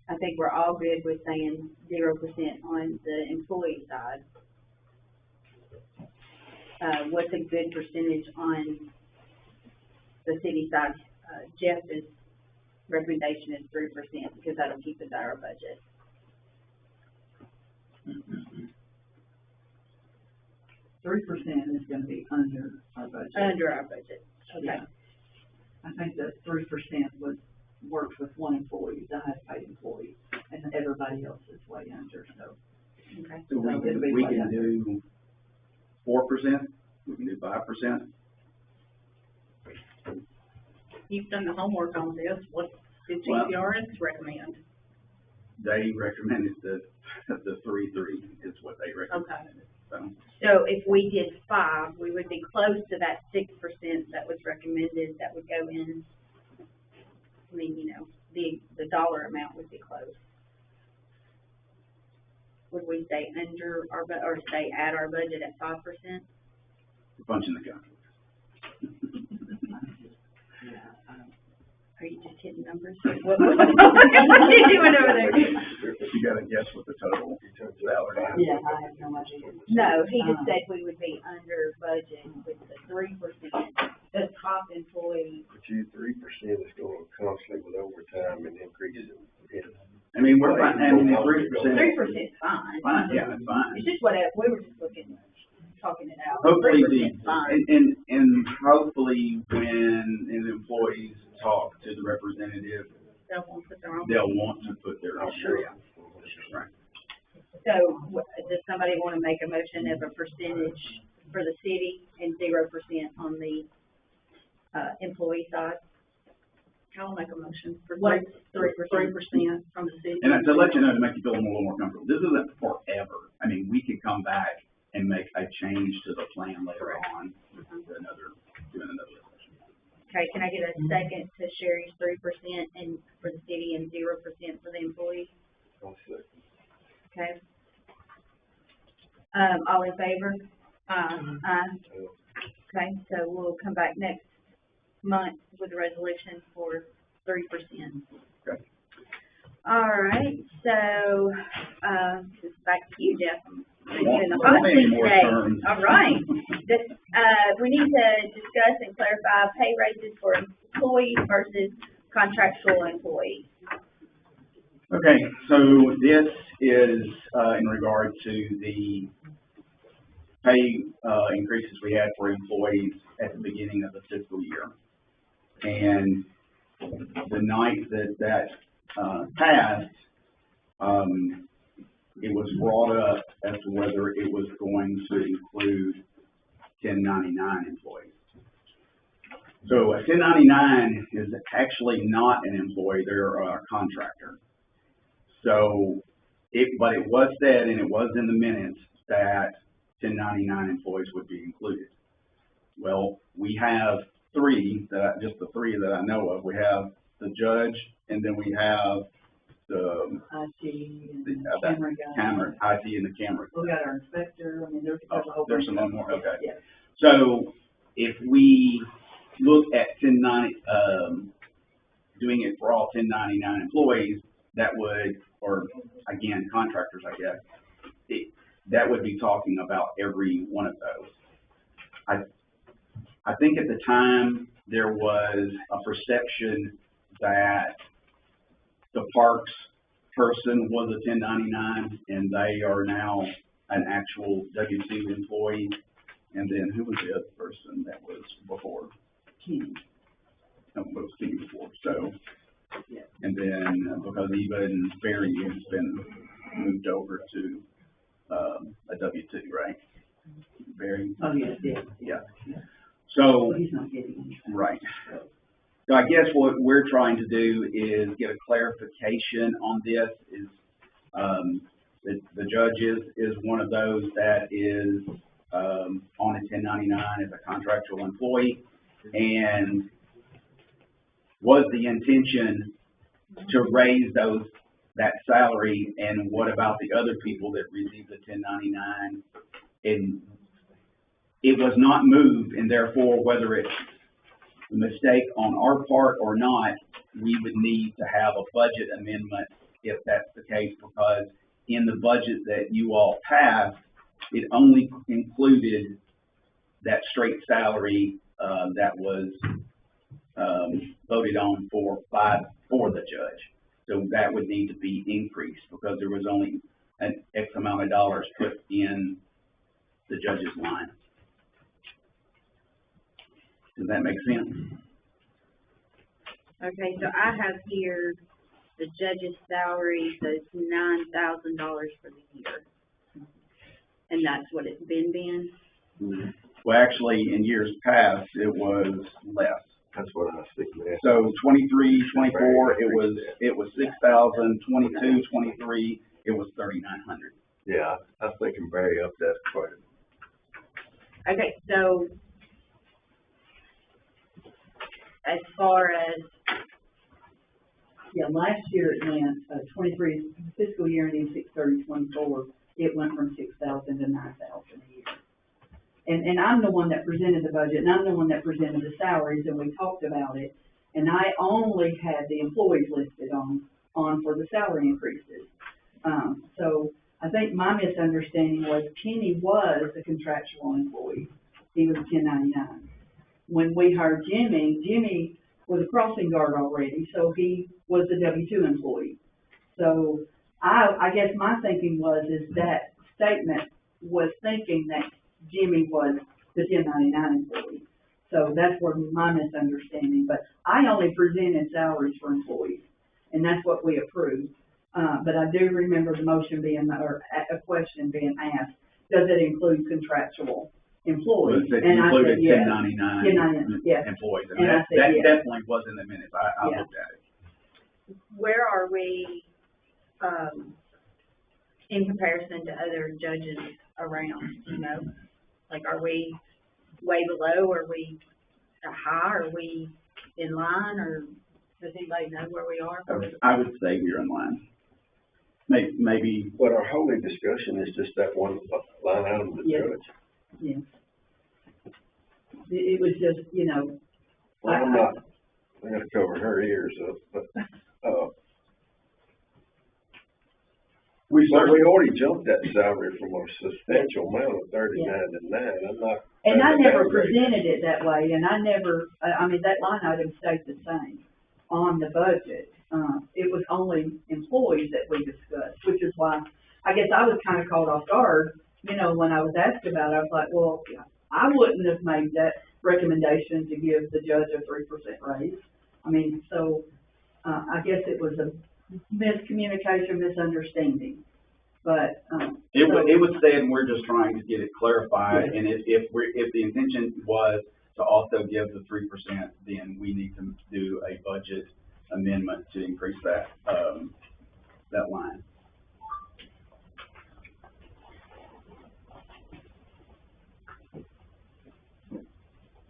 I think we're all good with saying 0% on the employee side. What's a good percentage on the city side? Jeff's recommendation is 3%, because that'll keep us out of our budget. 3% is gonna be under our budget. Under our budget, okay. Yeah. I think that 3% works with one employee, the highest paid employee, and everybody else is way under, so. Okay. So we it'll be we way can under. do 4%, we can do 5%. You've done the homework on this, what did Well- GCRS recommend? They recommended the 3 is what they recommended. Okay. So, So if we did 5, we would be close to that 6% that was recommended, that would go in. I mean, you know, the dollar amount would be close. Would we stay under our, or stay at our budget at 5%? we're punching the gun. Are you just hitting numbers? What are you doing over there? You gotta guess what the total salary is. Yeah, I have no idea. No, he just said we would be under budget with the 3%, the top employee. But you, 3% is going constantly with overtime and increases in. I mean, we're fine, I mean, 3%. 3% fine. Fine, yeah, it's fine. It's just whatever, we were just looking, talking it out. Hopefully 3% fine. and hopefully when the employees talk to the representative, They'll want to put their own. they'll want to put their own. Sure. Right. So, does somebody wanna make a motion of a percentage for the city and 0% on the, employee side? I'll make a motion for What? 3% from the city. And to let you know, to make you feel a little more comfortable, this isn't forever. I mean, we could come back and make a change to the plan later on with doing another session. Okay, can I get a second to Sherry's 3% and for the city and 0% for the employees? Okay. All in favor? Aye. Okay, so we'll come back next month with a resolution for 3%. Okay. All right, so, this is back to you, Jeff. I'm Won't- doing the won't hot be any seat more today. terms. All right. This, we need to discuss and clarify pay raises for employees versus contractual employees. Okay, so this is, in regard to the pay, increases we had for employees at the beginning of the fiscal year. And the night that passed, it was brought up as to whether it was going to include 1099 employees. So a 1099 is actually not an employee, they're a contractor. So but it was said, and it was in the minutes, that 1099 employees would be included. Well, we have just the three that I know of. We have the judge, and then we have the IT and the camera guy. IT and the camera. We got our inspector, I mean, there's a whole. There's bunch some of more, them. okay. Yeah. So if we look at doing it for all 1099 employees, that would, or again, contractors, I guess, that would be talking about every one of those. I think at the time there was a perception that the parks person was a 1099 and they are now an actual W-2 employee. And then who was the other person that was before? Kenny. No, it was Kenny before. So, Yeah. and then because Eva and Barry has been moved over to a W-2, right? Barry? Oh, yes, yes. Yeah. So, But he's not getting anything. right. So I guess what we're trying to do is get a clarification on this. Is the judge is one of those that is on a 1099 as a contractual employee, and was the intention to raise that salary, and what about the other people that received the 1099? And it was not moved, and therefore, whether it's a mistake on our part or not, we would need to have a budget amendment if that's the case, because in the budget that you all passed, it only included that straight salary, that was, voted on for the judge. So that would need to be increased, because there was only an X amount of dollars put in the judge's line. Does that make sense? Okay, so I have here the judge's salary, so it's $9,000 for the year. And that's what it's been? Well, actually, in years past, it was less. That's what I was thinking. So 23, 24, it was 6,000, 22, 23, it was 3,900. Yeah, I was thinking Barry upped that quite a bit. Okay, so as far as, Yeah, last year it went, 23 fiscal year ending 6/30/24, it went from 6,000 to 9,000 a year. And I'm the one that presented the budget, and I'm the one that presented the salaries, and we talked about it. And I only had the employees listed on for the salary increases. So I think my misunderstanding was Kenny was a contractual employee. He was 1099. When we hired Jimmy was a crossing guard already, so he was a W-2 employee. So I guess my thinking is that statement was thinking that Jimmy was the 1099 employee. So that's where my misunderstanding, but I only presented salaries for employees, and that's what we approved. But I do remember the motion being, or a question being asked, does it include contractual employees? It And I said, included yes. 1099 yes. employees, and And I that said, yes. definitely was in the minutes. I Yeah. looked at it. where are we, in comparison to other judges around, you know? Like, are we way below, are we high, are we in line, or does anybody know where we are? I would say we're in line. Maybe. But our whole discussion is just that one line item of the Yes. judge. Yeah. It was just, you know. Well, I'm not, I gotta cover her ears up, but, we already jumped that salary from a substantial amount of 39 to 9. I'm not. And I never that great. presented it that way, and I never, I mean, that line item stayed the same on the budget. It was only employees that we discussed, which is why, I guess I was kind of caught off guard, you know, when I was asked about it. I was like, well, I wouldn't have made that recommendation to give the judge a 3% raise. I mean, so, I guess it was a miscommunication, misunderstanding, but, It was said, and we're just trying to get it clarified, and if the intention was to also give the 3%, then we need to do a budget amendment to increase that, that line.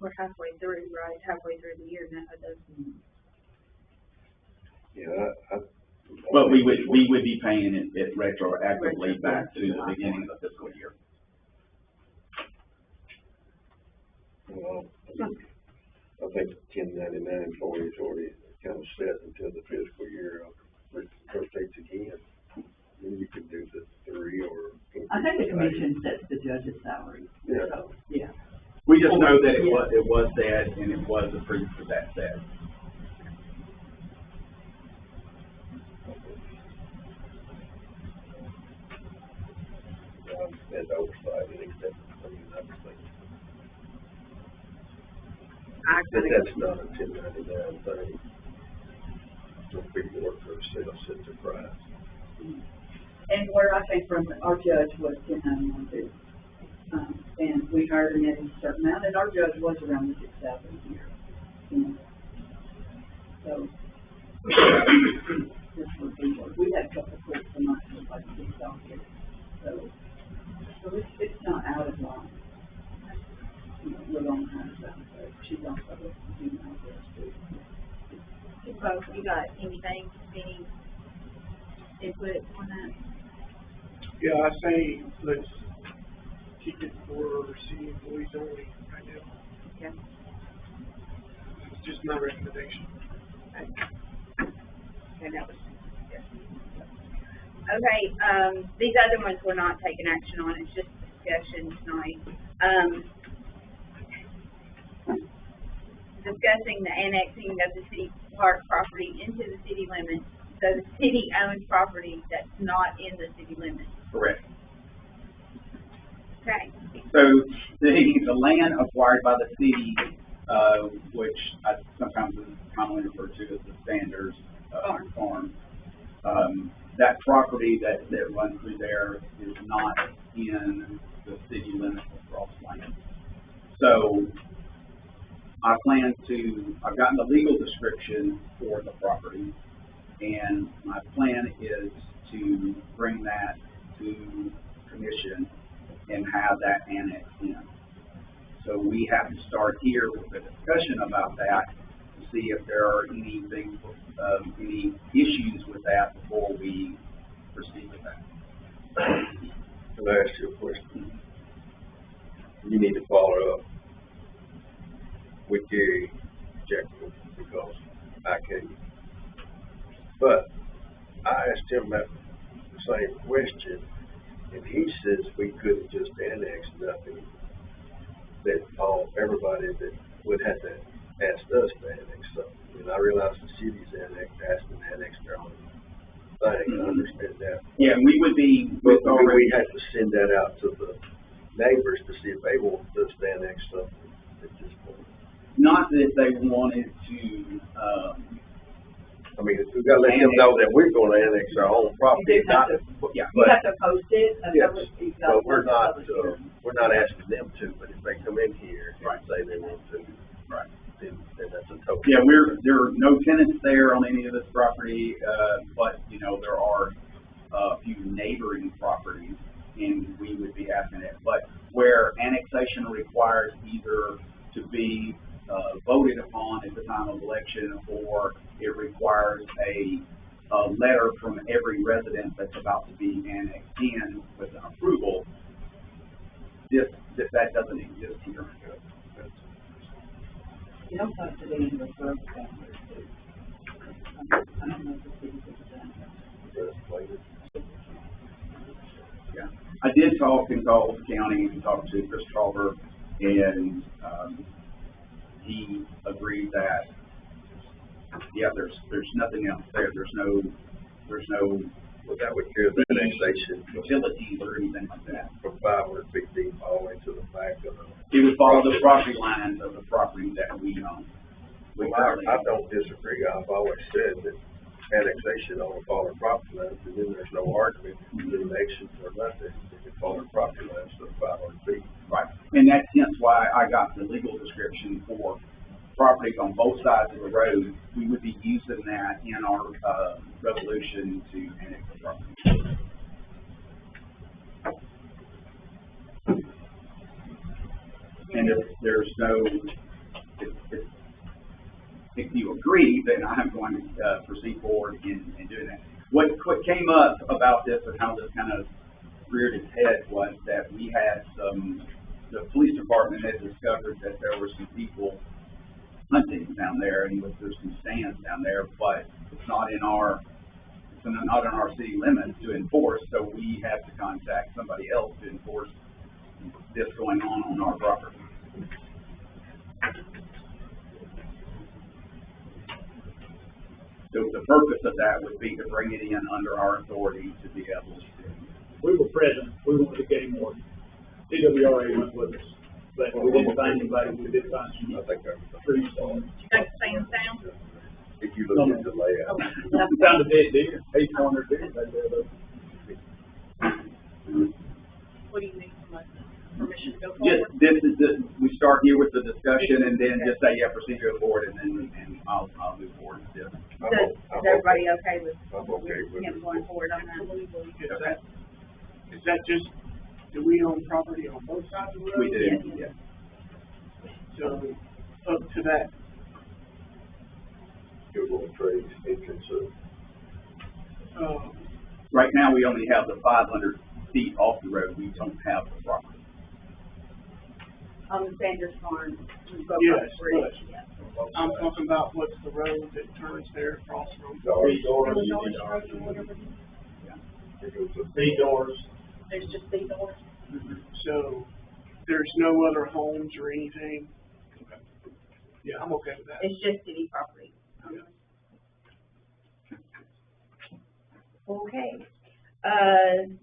We're halfway through, right, halfway through the year now, Yeah, But we would be paying it retroactively back to the beginning of the fiscal year. well, I think 1099 employees already kind of set until the fiscal year rotates again. Then you can do the 3 or. I think the commission sets the judge's salary. Yeah. So, yeah. We just know that it was set, and it was approved for that set. And oversight and accept everything. But that's not a 1099 thing. When people work for themselves, it's a price. And where I came from, our judge was 1099 too. And we hired him at a certain amount, and our judge was around the 6,000 a year. You know. So, this would be what, we had a couple of quotes a month, it was like $6. So it's not out of line. You know, we're on kind of stuff, but she's also doing my best too. folks, you got anything, any input on that? Yeah, I say, let's keep it for city employees only right now. Okay. It's just my recommendation. Okay, that was, yeah. Okay, these other ones we're not taking action on, it's just discussion tonight. Discussing the annexing of the city park property into the city limits, so the city owns property that's not in the city limits. Correct. Okay, So the land acquired by the city, which I sometimes is commonly referred to as the Sanders farm, that property that runs through there is not in the city limits of Ross Lane. So I've gotten the legal description for the property, and my plan is to bring that to commission and have that annexed in. So we have to start here with a discussion about that to see if there are any issues with that before we proceed with that. Can I ask you a question? You need to follow up with Gary Jackson because I can't. But I asked him that same question, and he says we couldn't just annex nothing. That everybody that would have to ask us to annex something. And I realize the city's asked to annex their own thing. I understand that. Yeah, we would be. But we have to send that out to the neighbors to see if they want us to annex something at this point. Not that they wanted to, I mean, we've got to let them know that we're going to annex our own property. You have to, yeah, you have to post it. Yes, but we're not asking them to, but if they come in here and say they want to, right, then that's a total. yeah, there are no tenants there on any of this property, but, you know, there are a few neighboring properties, and we would be asking it. But where annexation requires either to be voted upon at the time of election, or it requires a letter from every resident that's about to be annexed in with an approval, that doesn't exist here. You don't have to be in the first boundaries too. I don't know if the city does that. Yeah, I did talk in Gulf County and talked to Chris Trauber, and he agreed that, yeah, there's nothing else there. There's no Well, that would clear the annexation utilities or anything like that. from 500 feet deep all the way to the back of the. It would follow the property lines of the property that we own. Well, I don't disagree. I've always said that annexation on a foreign property lines, and then there's no argument, annexation or nothing, if it's foreign property lines to 500 feet. Right, and that's hence why I got the legal description for properties on both sides of the road. We would be using that in our resolution to annex the property. And if there's no, if you agree, then I'm going to proceed forward in doing that. What came up about this and how this kind of reared its head was that we had the police department had discovered that there were some people hunting down there, and there's some stands down there, but it's not in our city limits to enforce, so we have to contact somebody else to enforce this going on our property. So the purpose of that would be to bring it in under our authority to be able to. We were present, we went to game one, TWRA went with us, but we didn't find anybody, we did find some, I think that's trees on it. take the same sound. if you look at the layout. We found a dead deer, 800 deer right there though. What do you need from us? Permission to go Just, forward? we start here with the discussion and then just say, yeah, proceed to go forward, and I'll move forward with this. So, is everybody okay with I'm okay with him it. going forward on that? Is that just, do we own property on both sides of the road? We do, yeah. So, up to that, You're going to trade entrance of. Right now, we only have the 500 feet off the road. We don't have the property. On the Sanders Farm, we go Yes, across the bridge. but I'm talking about what's the road that turns there across from. These doors, There's just these doors. So there's no other homes or anything? Okay. Yeah, I'm okay with that. It's just city property. Okay.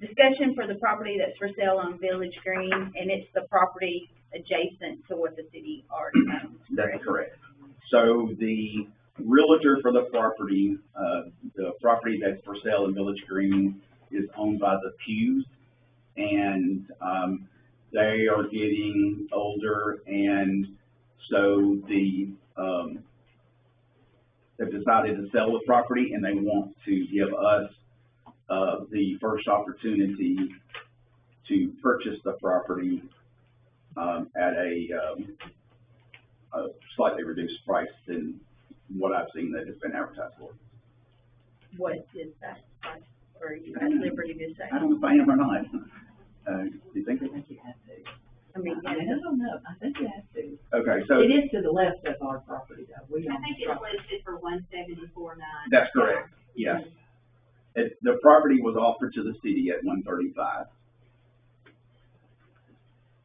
Discussion for the property that's for sale on Village Green, and it's the property adjacent to what the city already owns. That's correct. So the realtor for the property that's for sale in Village Green is owned by the Pews, and, they are getting older, and so they've decided to sell the property, and they want to give us, the first opportunity to purchase the property, at a slightly reduced price than what I've seen that it's been advertised for. What is that price, or are you at liberty to say? I don't know if I am or not. Do you think? I think you have to. I mean, I don't know, I think you have to. Okay, so. It is to the left of our property though. We I own think the it's property. listed for 174.9. That's correct, yes. The property was offered to the city at $135.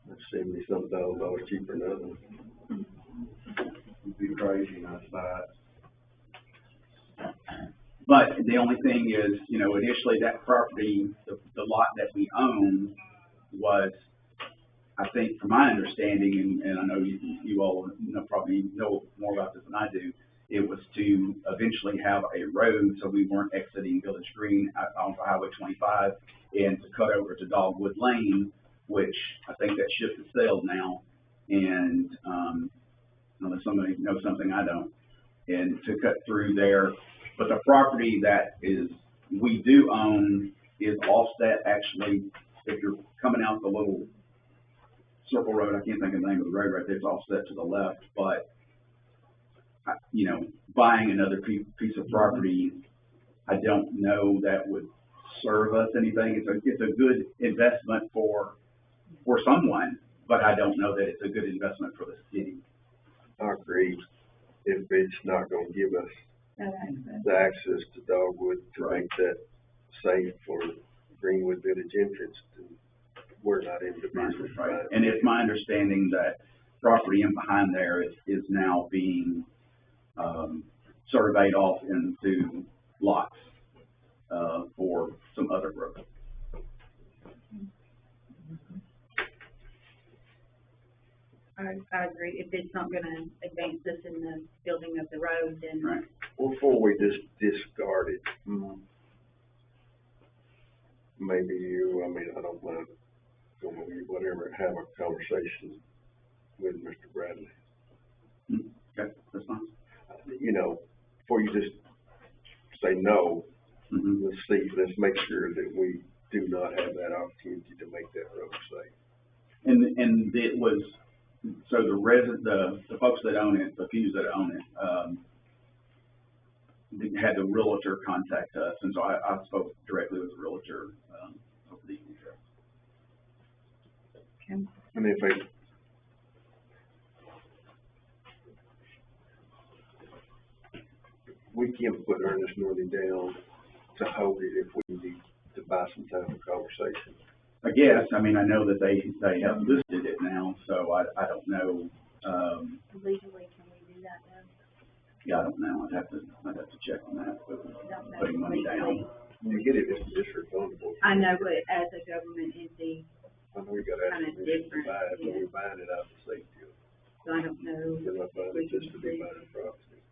That's $70-something cheaper than others. It'd be crazy not to buy it. But the only thing is, you know, initially that property, the lot that we own was, I think from my understanding, and I know you all probably know more about this than I do, it was to eventually have a road so we weren't exiting Village Green on Highway 25 and to cut over to Dogwood Lane, which I think that ship has sailed now. And, unless somebody knows something I don't, and to cut through there. But the property that we do own is offset, actually, if you're coming out the little circle road, I can't think of the name of the road right there, it's offset to the left, but, you know, buying another piece of property, I don't know that would serve us anything. It's a good investment for someone, but I don't know that it's a good investment for the city. I agree. If it's not gonna give us the access to Dogwood to make that safe for Greenwood Village entrance, then we're not in the business. Right. And it's my understanding that property in behind there is now being, surveyed off into lots, for some other growth. I agree. If it's not gonna advance us in the building of the road, then. Right. Before we just discard it, maybe I don't mind, whatever, have a conversation with Mr. Bradley. Okay, that's fine. You know, before you just say no, Mm-hmm. let's make sure that we do not have that opportunity to make that road safe. And it was, so the folks that own it, the few that own it, had the realtor contact us, and so I spoke directly with the realtor, over the evening. Okay. And if we can put earnest money down to hold it if we need to buy some time for conversation. I guess, I mean, I know that they have listed it now, so I don't know, Legally, can we do that now? yeah, I don't know, I'd have to check on that, but Don't know putting money legally. down. You get it, it's refundable. I know, but as a government entity, I know we gotta have kinda permission to different, buy it, but yeah. we're buying it out of safety. so I don't know. We're not buying it just to be buying property.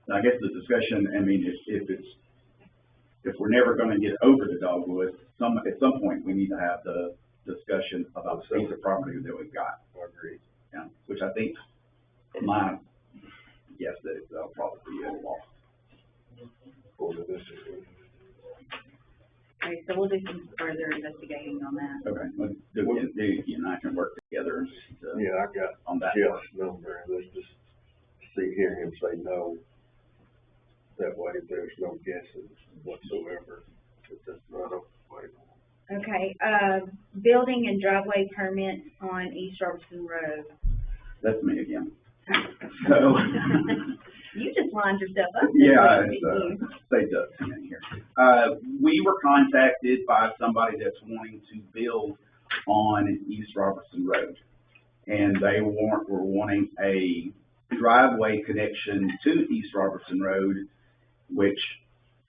I guess the discussion, I mean, if we're never gonna get over the Dogwood, at some point, we need to have the discussion about the piece of property that we've got. I agree. Yeah, which I think, my guess that it'll probably be a loss. Okay, so we'll do some further investigating on that. Okay, well, you and I can work together to, Yeah, I got on that. Jeff's number, and let's just hear him say no. That way, there's no guessing whatsoever, if that's not a way. Okay, building and driveway permits on East Robertson Road. That's me again. So, You just lined yourself up. Yeah, saved up in here. We were contacted by somebody that's wanting to build on East Robertson Road. And they were wanting a driveway connection to East Robertson Road, which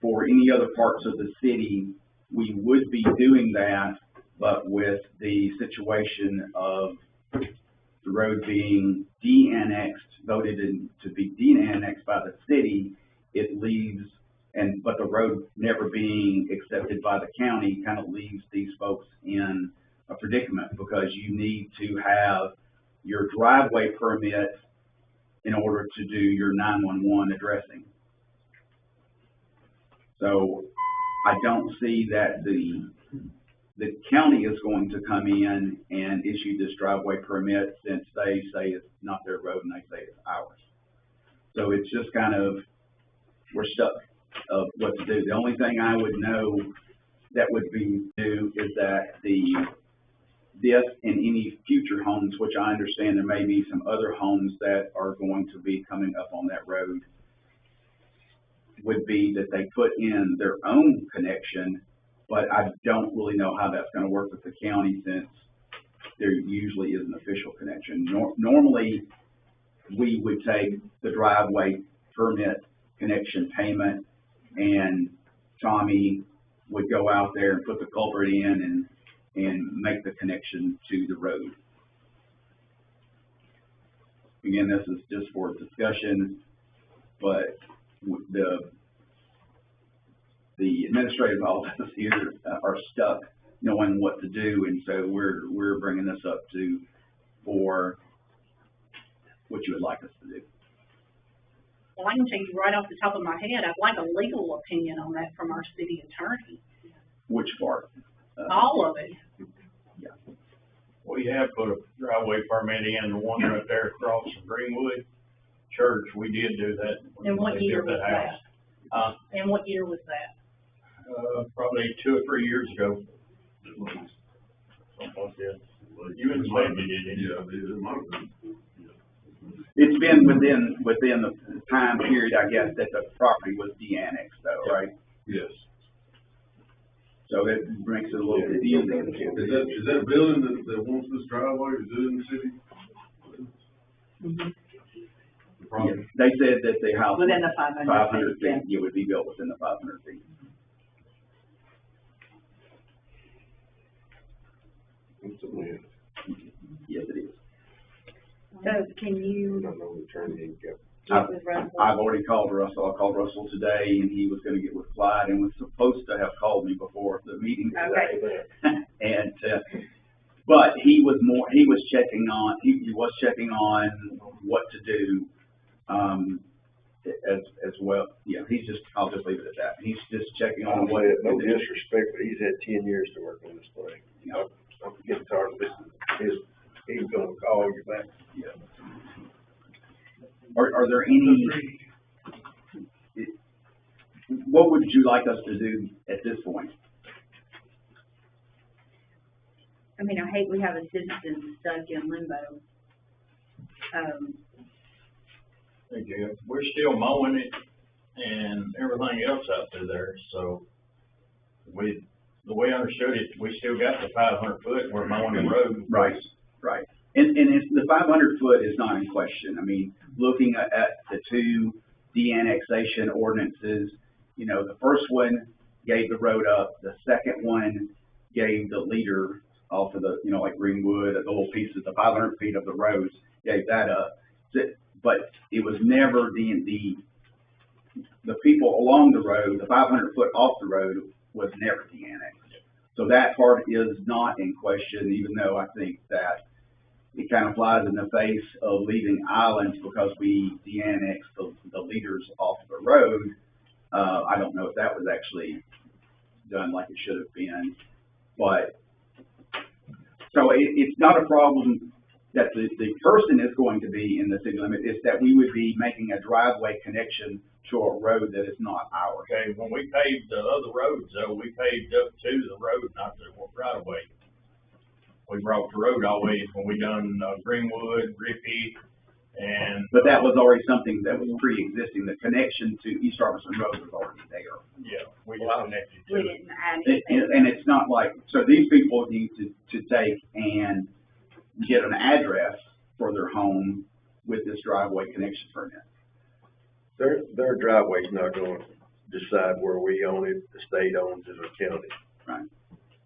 for any other parts of the city, we would be doing that, but with the situation of the road being de-annexed, voted in to be de-annexed by the city, it leaves, but the road never being accepted by the county kind of leaves these folks in a predicament, because you need to have your driveway permit in order to do your 911 addressing. So I don't see that the county is going to come in and issue this driveway permit, since they say it's not their road and they say it's ours. So it's just kind of, we're stuck of what to do. The only thing I would know that would be due is that this and any future homes, which I understand there may be some other homes that are going to be coming up on that road, would be that they put in their own connection, but I don't really know how that's gonna work with the county, since there usually is an official connection. Normally, we would take the driveway permit connection payment, and Tommy would go out there and put the culvert in and make the connection to the road. Again, this is just for discussion, but the administrative office here are stuck knowing what to do, and so we're bringing this up for what you would like us to do. Well, I can tell you right off the top of my head, I'd like a legal opinion on that from our city attorney. Which part? All of it. Yeah. We have put a driveway permit in, the one right there across from Greenwood Church, we did do that. And what They year built was house. that? And what year was that? Probably 2 or 3 years ago. Something like that. You and Sandy did it. Yeah, It's been within the time period, I guess, that the property was de-annexed though, right? yes. So that makes it a little bit easier. Is that building that wants this driveway, is it in the city? Mm-hmm. Yeah, they said that the house. Within the 500 feet, it would be built within the 500 feet. Yes, it is. So can you I've get with Russell? already called Russell. I called Russell today, and he was gonna get with Clyde, and was supposed to have called me before the meeting today. And, but he was checking on what to do, as well. Yeah, I'll just leave it at that. He's just checking on what. No disrespect, but he's had 10 years to work on this thing. You know, I'm getting tired of listening. He's gonna call you back. yeah. Are there any, what would you like us to do at this point? I mean, I hate we have a citizen stuck in limbo. We're still mowing it and everything else out through there, so the way I understood it, we still got the 500 foot, we're mowing the road. Right. And it's, the 500 foot is not in question. I mean, looking at the two de-annexation ordinances, the first one gave the road up, the second one gave the leader off of the, like Greenwood, the little pieces, the 500 feet of the roads, gave that up. But it was never the people along the road, the 500 foot off the road was never de-annexed. So that part is not in question, even though I think that it kind of flies in the face of leaving islands because we de-annexed the leaders off the road. I don't know if that was actually done like it should have been, but so it's not a problem that the person is going to be in the city limit. It's that we would be making a driveway connection to a road that is not ours. Okay, when we paved the other roads though, we paved up to the road, not the right of way. We brought the road all the way when we done Greenwood, Rippey, But that was already something that was pre-existing, the connection to East Robertson Road was already there. Yeah, we just connected to We it. didn't add It- anything. And it's not like, so these people need to take and get an address for their home with this driveway connection permit. Their driveway's not gonna decide where we own it, the state owns it, or county. Right.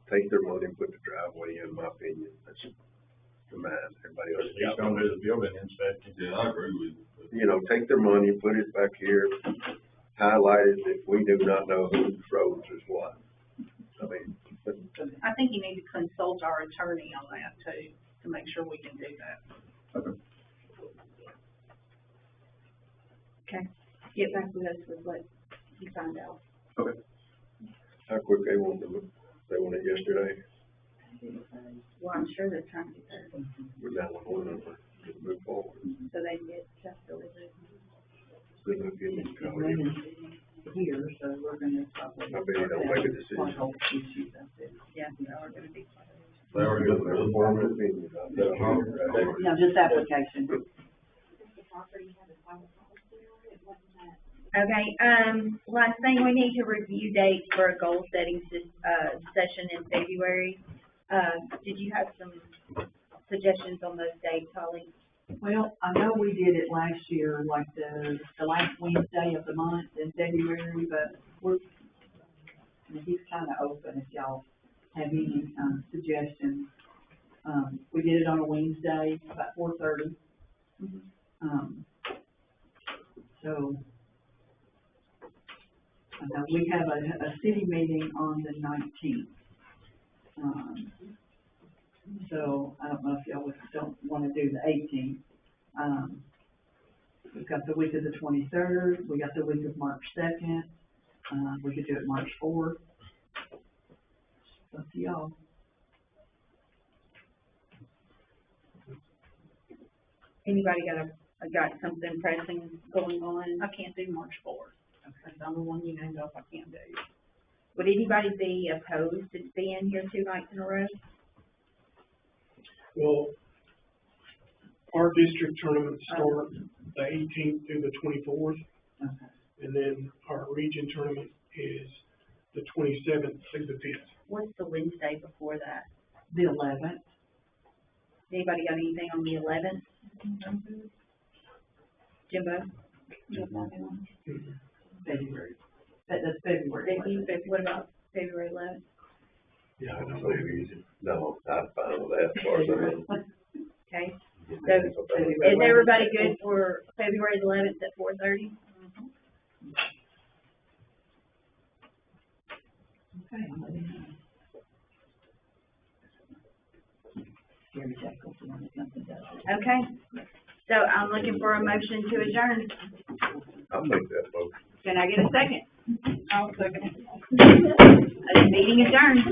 Take their money and put the driveway in, my opinion, that's the mine, everybody else. He's gonna do the building inspection. Yeah, I agree with you. You know, take their money, put it back here, highlight it, if we do not know whose roads is what. I mean, but I think you need to consult our attorney on that too, to make sure we can do that. Okay. Okay, get back with us with what you find out. Okay. how quick they want it yesterday, Well, I'm sure they're trying to get there, we're down with one number, just move forward. so they can get stuff delivered. Good luck getting it We're going. in here, so we're gonna probably. I bet you don't make a decision. Pothole issues out there. Yeah, they are gonna be. They already got their formal opinion. No, just application. Okay, last thing, we need to review dates for a goal setting session in February. Did you have some suggestions on those dates, Holly? Well, I know we did it last year, like the last Wednesday of the month in February, but he's kinda open if y'all have any, suggestions. We did it on a Wednesday, about 4:30. So, we have a city meeting on the 19th. So I don't know if y'all don't wanna do the 18th. We've got the week of the 23rd, we got the week of March 2nd, we could do it March 4th. Up to y'all. Anybody got something pressing going on? I can't do March 4th. That's the only one you named off I can't do. Would anybody be opposed to being here 2 nights in a row? Well, our district tournaments start the 18th through the 24th, Okay. and then our region tournament is the 27th through the 5th. What's the Wednesday before that? The 11th. Anybody got anything on the 11th? Jimbo? February. That's February. Vicky, what about February 11th? Yeah, I don't know, no, I'm fine with that, as far as I know. Okay, so is everybody good for February 11th at 4:30? Okay, I'll let you know. Gary Jekyll's the one that comes and does it. Okay, so I'm looking for a motion to adjourn. I'll make that motion. Can I get a second? I'll second it. Meeting adjourned.